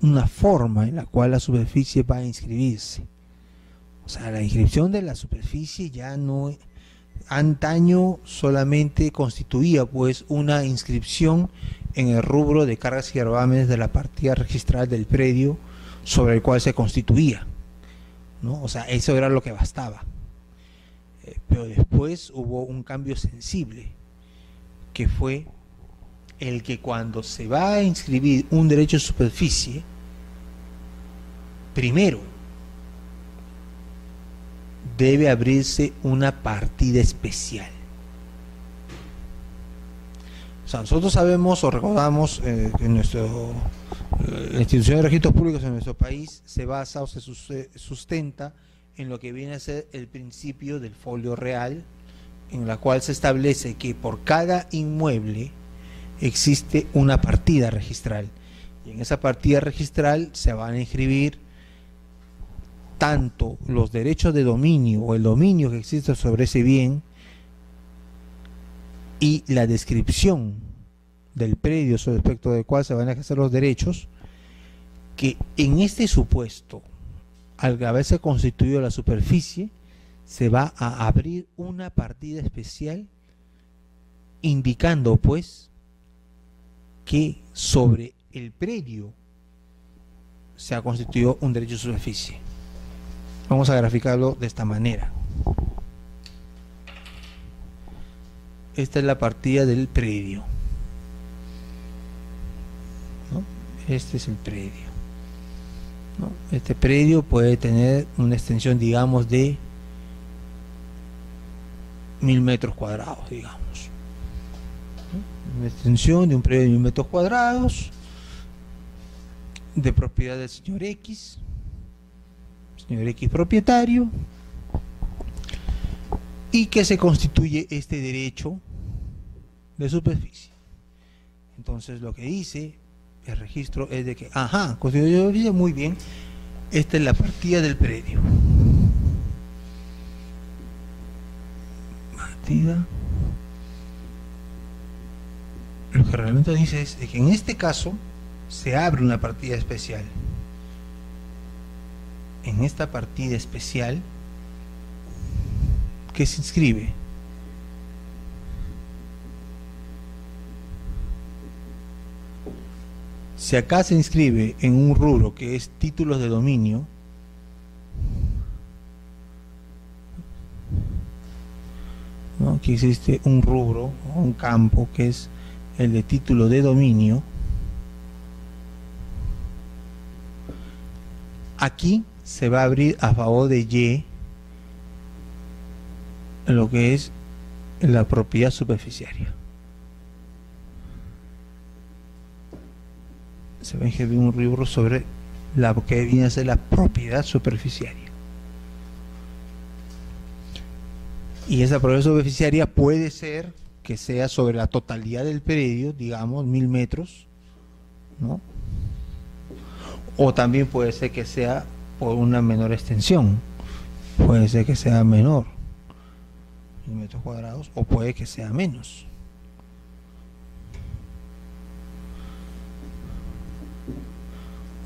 una forma en la cual la superficie va a inscribirse. O sea, la inscripción de la superficie ya no... Antaño solamente constituía pues una inscripción en el rubro de cargas y gravámenes de la partida registral del predio sobre el cual se constituía, ¿no? O sea, eso era lo que bastaba. Pero después hubo un cambio sensible, que fue el que cuando se va a inscribir un derecho de superficie, primero debe abrirse una partida especial. O sea, nosotros sabemos o recordamos que la institución de registros públicos en nuestro país se basa o se sustenta en lo que viene a ser el principio del folio real, en la cual se establece que por cada inmueble existe una partida registral, y en esa partida registral se van a inscribir tanto los derechos de dominio o el dominio que existe sobre ese bien y la descripción del predio sobre respecto del cual se van a ejercer los derechos, que en este supuesto, al haberse constituido la superficie, se va a abrir una partida especial indicando pues que sobre el predio se ha constituido un derecho de superficie. Vamos a graficarlo de esta manera. Esta es la partida del predio, ¿no? Este es el predio, ¿no? Este predio puede tener una extensión, digamos, de 1000 metros cuadrados, digamos. Una extensión de un predio de 1000 metros cuadrados, de propiedad del señor X propietario, y que se constituye este derecho de superficie. Entonces lo que dice el registro es de que, constituye superficie, muy bien, esta es la partida del predio. Partida. Lo que realmente dice es que en este caso se abre una partida especial. En esta partida especial, ¿qué se inscribe? Si acá se inscribe en un rubro que es títulos de dominio, ¿no? Aquí existe un rubro, un campo que es el de título de dominio. Aquí se va a abrir a favor de Y lo que es la propiedad superficiaria. Se va a inscribir un rubro sobre la que viene a ser la propiedad superficiaria. Y esa propiedad superficiaria puede ser que sea sobre la totalidad del predio, digamos 1000 metros, ¿no? O también puede ser que sea por una menor extensión, puede ser que sea menor, 1000 metros cuadrados, o puede que sea menos.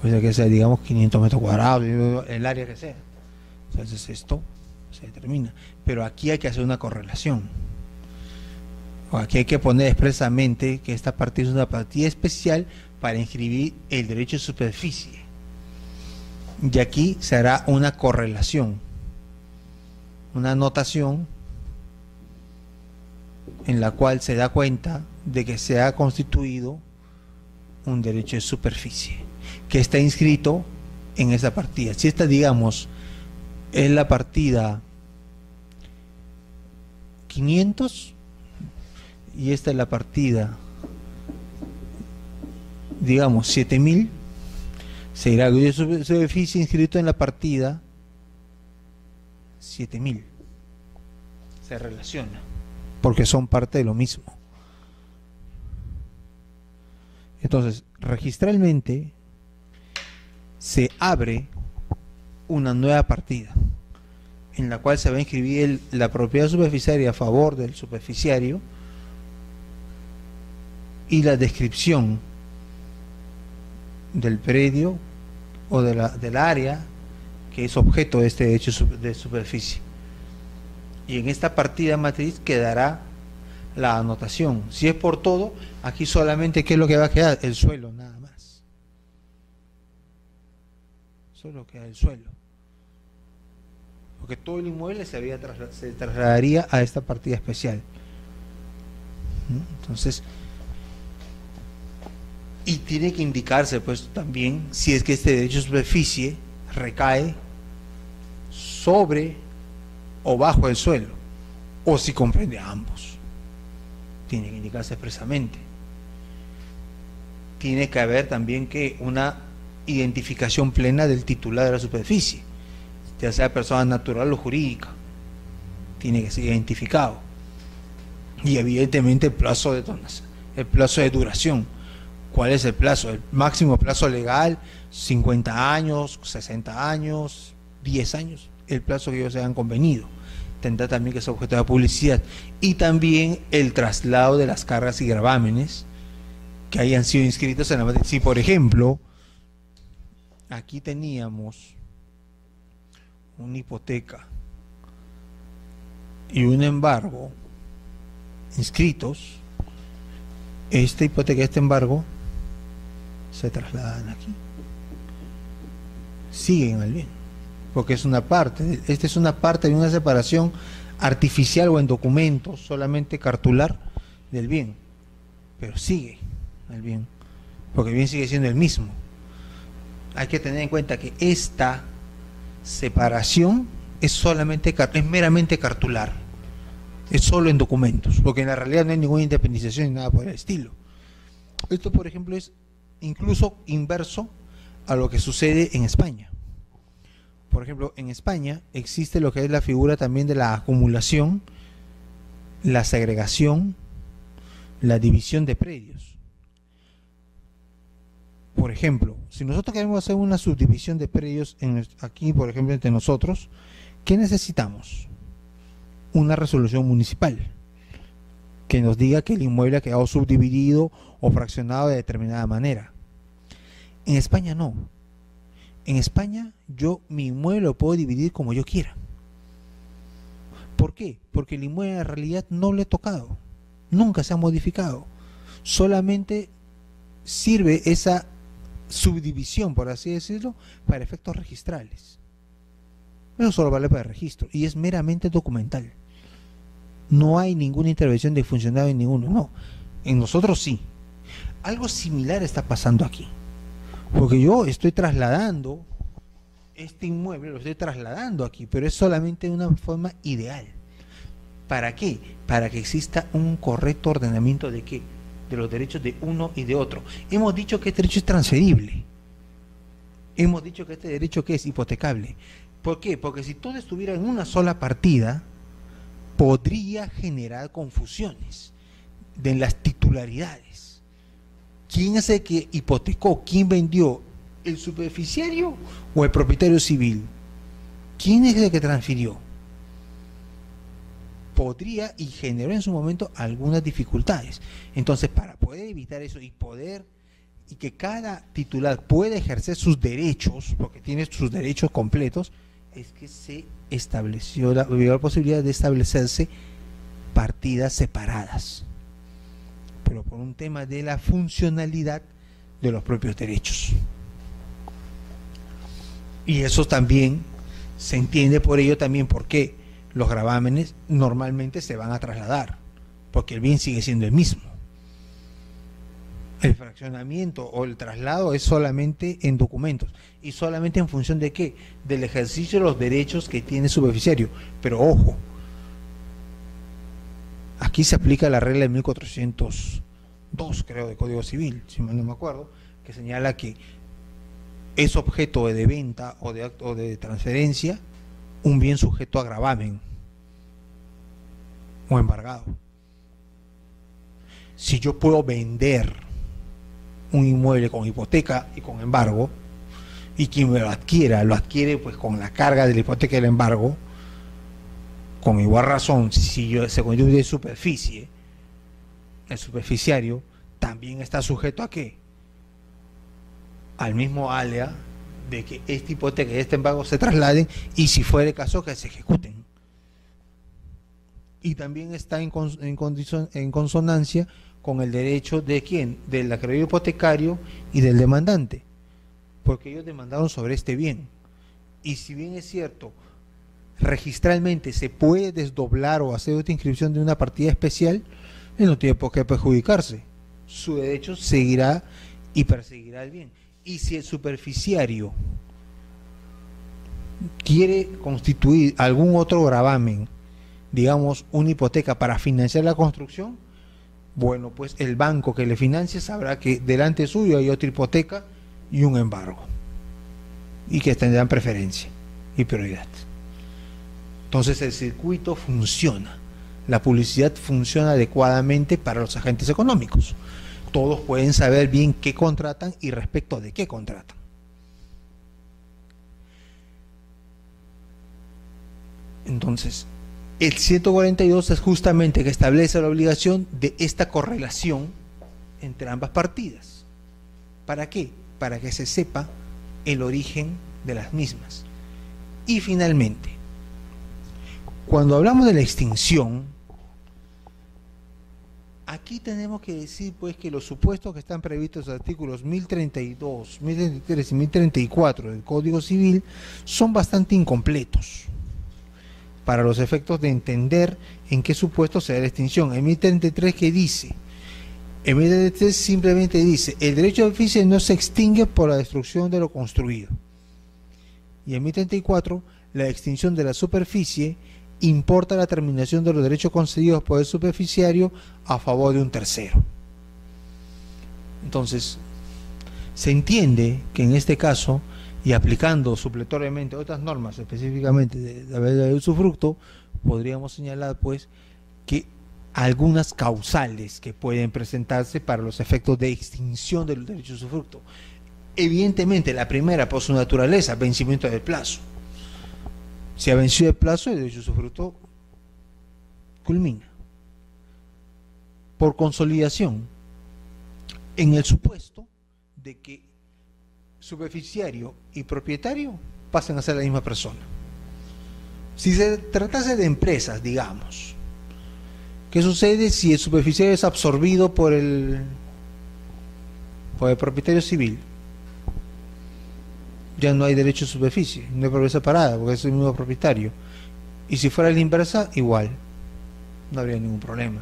Puede ser que sea, digamos, 500 metros cuadrados, el área que sea. Entonces esto se determina. Pero aquí hay que hacer una correlación. Aquí hay que poner expresamente que esta partida es una partida especial para inscribir el derecho de superficie. Y aquí se hará una correlación, una anotación en la cual se da cuenta de que se ha constituido un derecho de superficie que está inscrito en esa partida. Si esta, digamos, es la partida 500 y esta es la partida, digamos, 7000, se irá el derecho de superficie inscrito en la partida 7000. Se relaciona porque son parte de lo mismo. Entonces, registralmente se abre una nueva partida en la cual se va a inscribir la propiedad superficiaria a favor del superficiario y la descripción del predio o del área que es objeto de este derecho de superficie. Y en esta partida matriz quedará la anotación. Si es por todo, aquí solamente ¿qué es lo que va a quedar? El suelo, nada más. Solo queda el suelo. Porque todo el inmueble se trasladaría a esta partida especial. Entonces, y tiene que indicarse pues también si es que este derecho de superficie recae sobre o bajo el suelo, o si comprende a ambos. Tiene que indicarse expresamente. Tiene que haber también que una identificación plena del titular de la superficie, ya sea persona natural o jurídica, tiene que ser identificado. Y evidentemente el plazo de duración. ¿Cuál es el plazo? El máximo plazo legal, 50 años, 60 años, 10 años, el plazo que ellos se hayan convenido. Tendrá también que ser objeto de publicidad. Y también el traslado de las cargas y gravámenes que hayan sido inscritos en la materia. Si, por ejemplo, aquí teníamos una hipoteca y un embargo inscritos, esta hipoteca y este embargo se trasladan aquí, siguen al bien, porque es una parte, esta es una parte de una separación artificial o en documentos solamente cartular del bien, pero sigue el bien, porque el bien sigue siendo el mismo. Hay que tener en cuenta que esta separación es meramente cartular, Es solo en documentos, porque en la realidad no hay ninguna independización ni nada por el estilo. Esto, por ejemplo, es incluso inverso a lo que sucede en España. Por ejemplo, en España existe lo que es la figura también de la acumulación, la segregación, la división de predios. Por ejemplo, si nosotros queremos hacer una subdivisión de predios aquí, por ejemplo, entre nosotros, ¿qué necesitamos? Una resolución municipal que nos diga que el inmueble ha quedado subdividido o fraccionado de determinada manera. En España no. En España yo mi inmueble lo puedo dividir como yo quiera. ¿Por qué? Porque el inmueble en realidad no lo he tocado, nunca se ha modificado, solamente sirve esa subdivisión, por así decirlo, para efectos registrales. Eso solo vale para el registro y es meramente documental. No hay ninguna intervención de funcionario en ninguno, no. En nosotros sí. Algo similar está pasando aquí, porque yo estoy trasladando este inmueble, lo estoy trasladando aquí, pero es solamente de una forma ideal. ¿Para qué? Para que exista un correcto ordenamiento de qué, de los derechos de uno y de otro. Hemos dicho que este derecho es transferible, hemos dicho que este derecho que es hipotecable. ¿Por qué? Porque si todo estuviera en una sola partida, podría generar confusiones de las titularidades. ¿Quién es el que hipotecó? ¿Quién vendió? ¿El superficiario o el propietario civil? ¿Quién es el que transfirió? Podría y generó en su momento algunas dificultades. Entonces, para poder evitar eso y que cada titular pueda ejercer sus derechos, porque tiene sus derechos completos, es que se estableció la posibilidad de establecerse partidas separadas, pero por un tema de la funcionalidad de los propios derechos. Y eso también se entiende por ello también porque los gravámenes normalmente se van a trasladar, porque el bien sigue siendo el mismo. El fraccionamiento o el traslado es solamente en documentos y solamente en función de ¿qué? Del ejercicio de los derechos que tiene su beneficiario. Pero ojo, aquí se aplica la regla de 1402, creo, del Código Civil, si mal no me acuerdo, que señala que es objeto de venta o de transferencia un bien sujeto a gravamen o embargado. Si yo puedo vender un inmueble con hipoteca y con embargo, y quien me lo adquiere pues con la carga de la hipoteca y el embargo, con igual razón, si se constituye superficie, el superficiario también está sujeto a ¿qué? Al mismo alea de que esta hipoteca y este embargo se trasladen y si fuera el caso que se ejecuten. Y también está en consonancia con el derecho de ¿quién? Del acreedor hipotecario y del demandante, porque ellos demandaron sobre este bien. Y si bien es cierto, registralmente se puede desdoblar o hacer otra inscripción de una partida especial, él no tiene por qué perjudicarse. Su derecho seguirá y perseguirá el bien. Y si el superficiario quiere constituir algún otro gravamen, digamos una hipoteca para financiar la construcción, bueno, pues el banco que le financie sabrá que delante suyo hay otra hipoteca y un embargo, y que tendrán preferencia y prioridad. Entonces el circuito funciona, la publicidad funciona adecuadamente para los agentes económicos. Todos pueden saber bien qué contratan y respecto de qué contratan. Entonces, el 142 es justamente que establece la obligación de esta correlación entre ambas partidas. ¿Para qué? Para que se sepa el origen de las mismas. Y finalmente, cuando hablamos de la extinción, aquí tenemos que decir pues que los supuestos que están previstos en los artículos 1032, 1033 y 1034 del Código Civil son bastante incompletos para los efectos de entender en qué supuesto se da la extinción. En 1033, ¿qué dice? En 1033 simplemente dice: el derecho de oficio no se extingue por la destrucción de lo construido. Y en 1034, la extinción de la superficie importa la terminación de los derechos concedidos por el superficiario a favor de un tercero. Entonces, se entiende que en este caso, y aplicando supletoriamente otras normas, específicamente de la ley de usufructo, podríamos señalar pues que algunas causales que pueden presentarse para los efectos de extinción del derecho de usufructo. Evidentemente, la primera, por su naturaleza, vencimiento del plazo. Si ha vencido el plazo, el derecho de usufructo culmina. Por consolidación, en el supuesto de que superficiario y propietario pasen a ser la misma persona. Si se tratase de empresas, digamos, ¿qué sucede si el superficiario es absorbido por el propietario civil? Ya no hay derecho de superficie, no hay propiedad separada, porque es el mismo propietario. Y si fuera la inversa, igual, no habría ningún problema.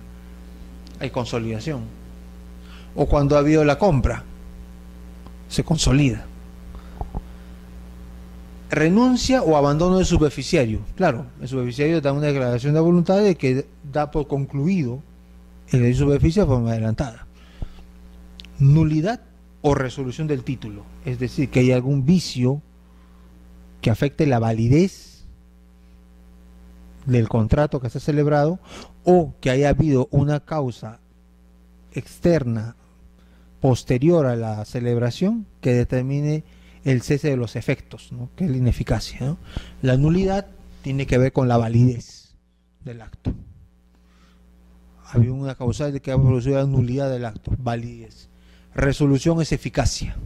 Hay consolidación. O cuando ha habido la compra, se consolida. Renuncia o abandono del superficiario. Claro, el superficiario da una declaración de voluntad de que da por concluido el derecho de superficie de forma adelantada. Nulidad o resolución del título, es decir, que hay algún vicio que afecte la validez del contrato que se ha celebrado, o que haya habido una causa externa posterior a la celebración que determine el cese de los efectos, ¿no?, que es la ineficacia, ¿no? La nulidad tiene que ver con la validez del acto. Había una causal de que ha producido la nulidad del acto, validez. Resolución es eficacia.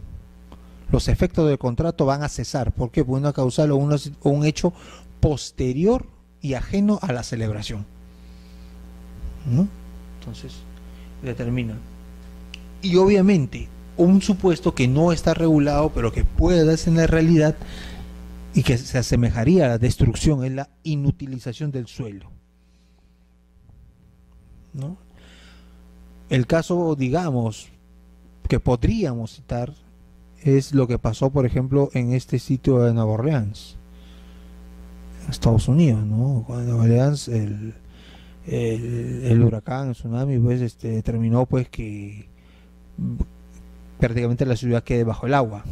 Los efectos del contrato van a cesar. ¿Por qué? Por una causal o un hecho posterior y ajeno a la celebración, ¿no? Entonces, determina. Y obviamente, un supuesto que no está regulado, pero que puede darse en la realidad y que se asemejaría a la destrucción, es la inutilización del suelo, ¿no? El caso, digamos, que podríamos citar es lo que pasó, por ejemplo, en este sitio de Nueva Orleans, Estados Unidos, ¿no? Cuando en Nueva Orleans el huracán, el tsunami, pues determinó pues que prácticamente la ciudad quede bajo el agua.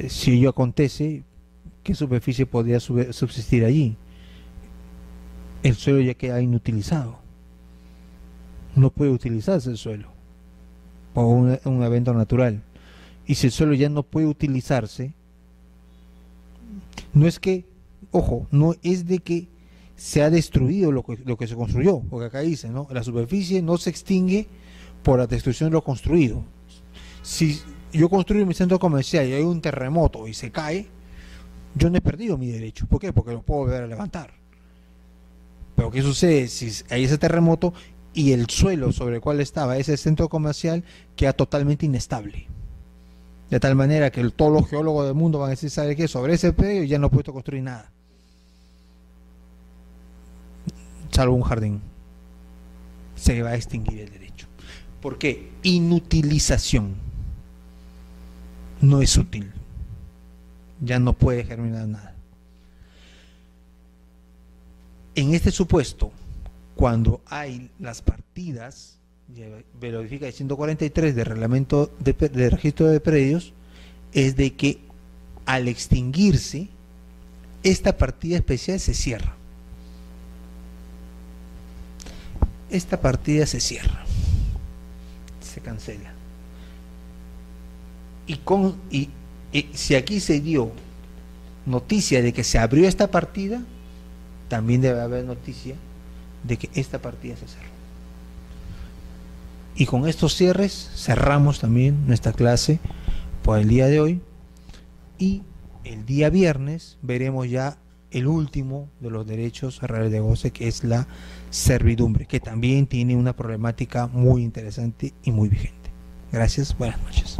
Si ello acontece, ¿qué superficie podría subsistir allí? El suelo ya queda inutilizado, no puede utilizarse el suelo por un evento natural. Y si el suelo ya no puede utilizarse, no es que, ojo, no es de que se ha destruido lo que se construyó, porque acá dice, ¿no?, la superficie no se extingue por la destrucción de lo construido. Si yo construyo mi centro comercial y hay un terremoto y se cae, yo no he perdido mi derecho. ¿Por qué? Porque lo puedo volver a levantar. Pero ¿qué sucede si hay ese terremoto y el suelo sobre el cual estaba ese centro comercial queda totalmente inestable? De tal manera que todos los geólogos del mundo van a decir, ¿sabe qué? Sobre ese predio ya no he puesto construir nada, salvo un jardín. Se va a extinguir el derecho. ¿Por qué? Inutilización. No es útil. Ya no puede germinar nada. En este supuesto, cuando hay las partidas, verifica el 143 del reglamento de registro de predios, es de que al extinguirse, esta partida especial se cierra. Esta partida se cierra, se cancela. Y si aquí se dio noticia de que se abrió esta partida, también debe haber noticia de que esta partida se cerró. Y con estos cierres cerramos también nuestra clase por el día de hoy, y el día viernes veremos ya el último de los derechos reales de goce, que es la servidumbre, que también tiene una problemática muy interesante y muy vigente. Gracias, buenas noches.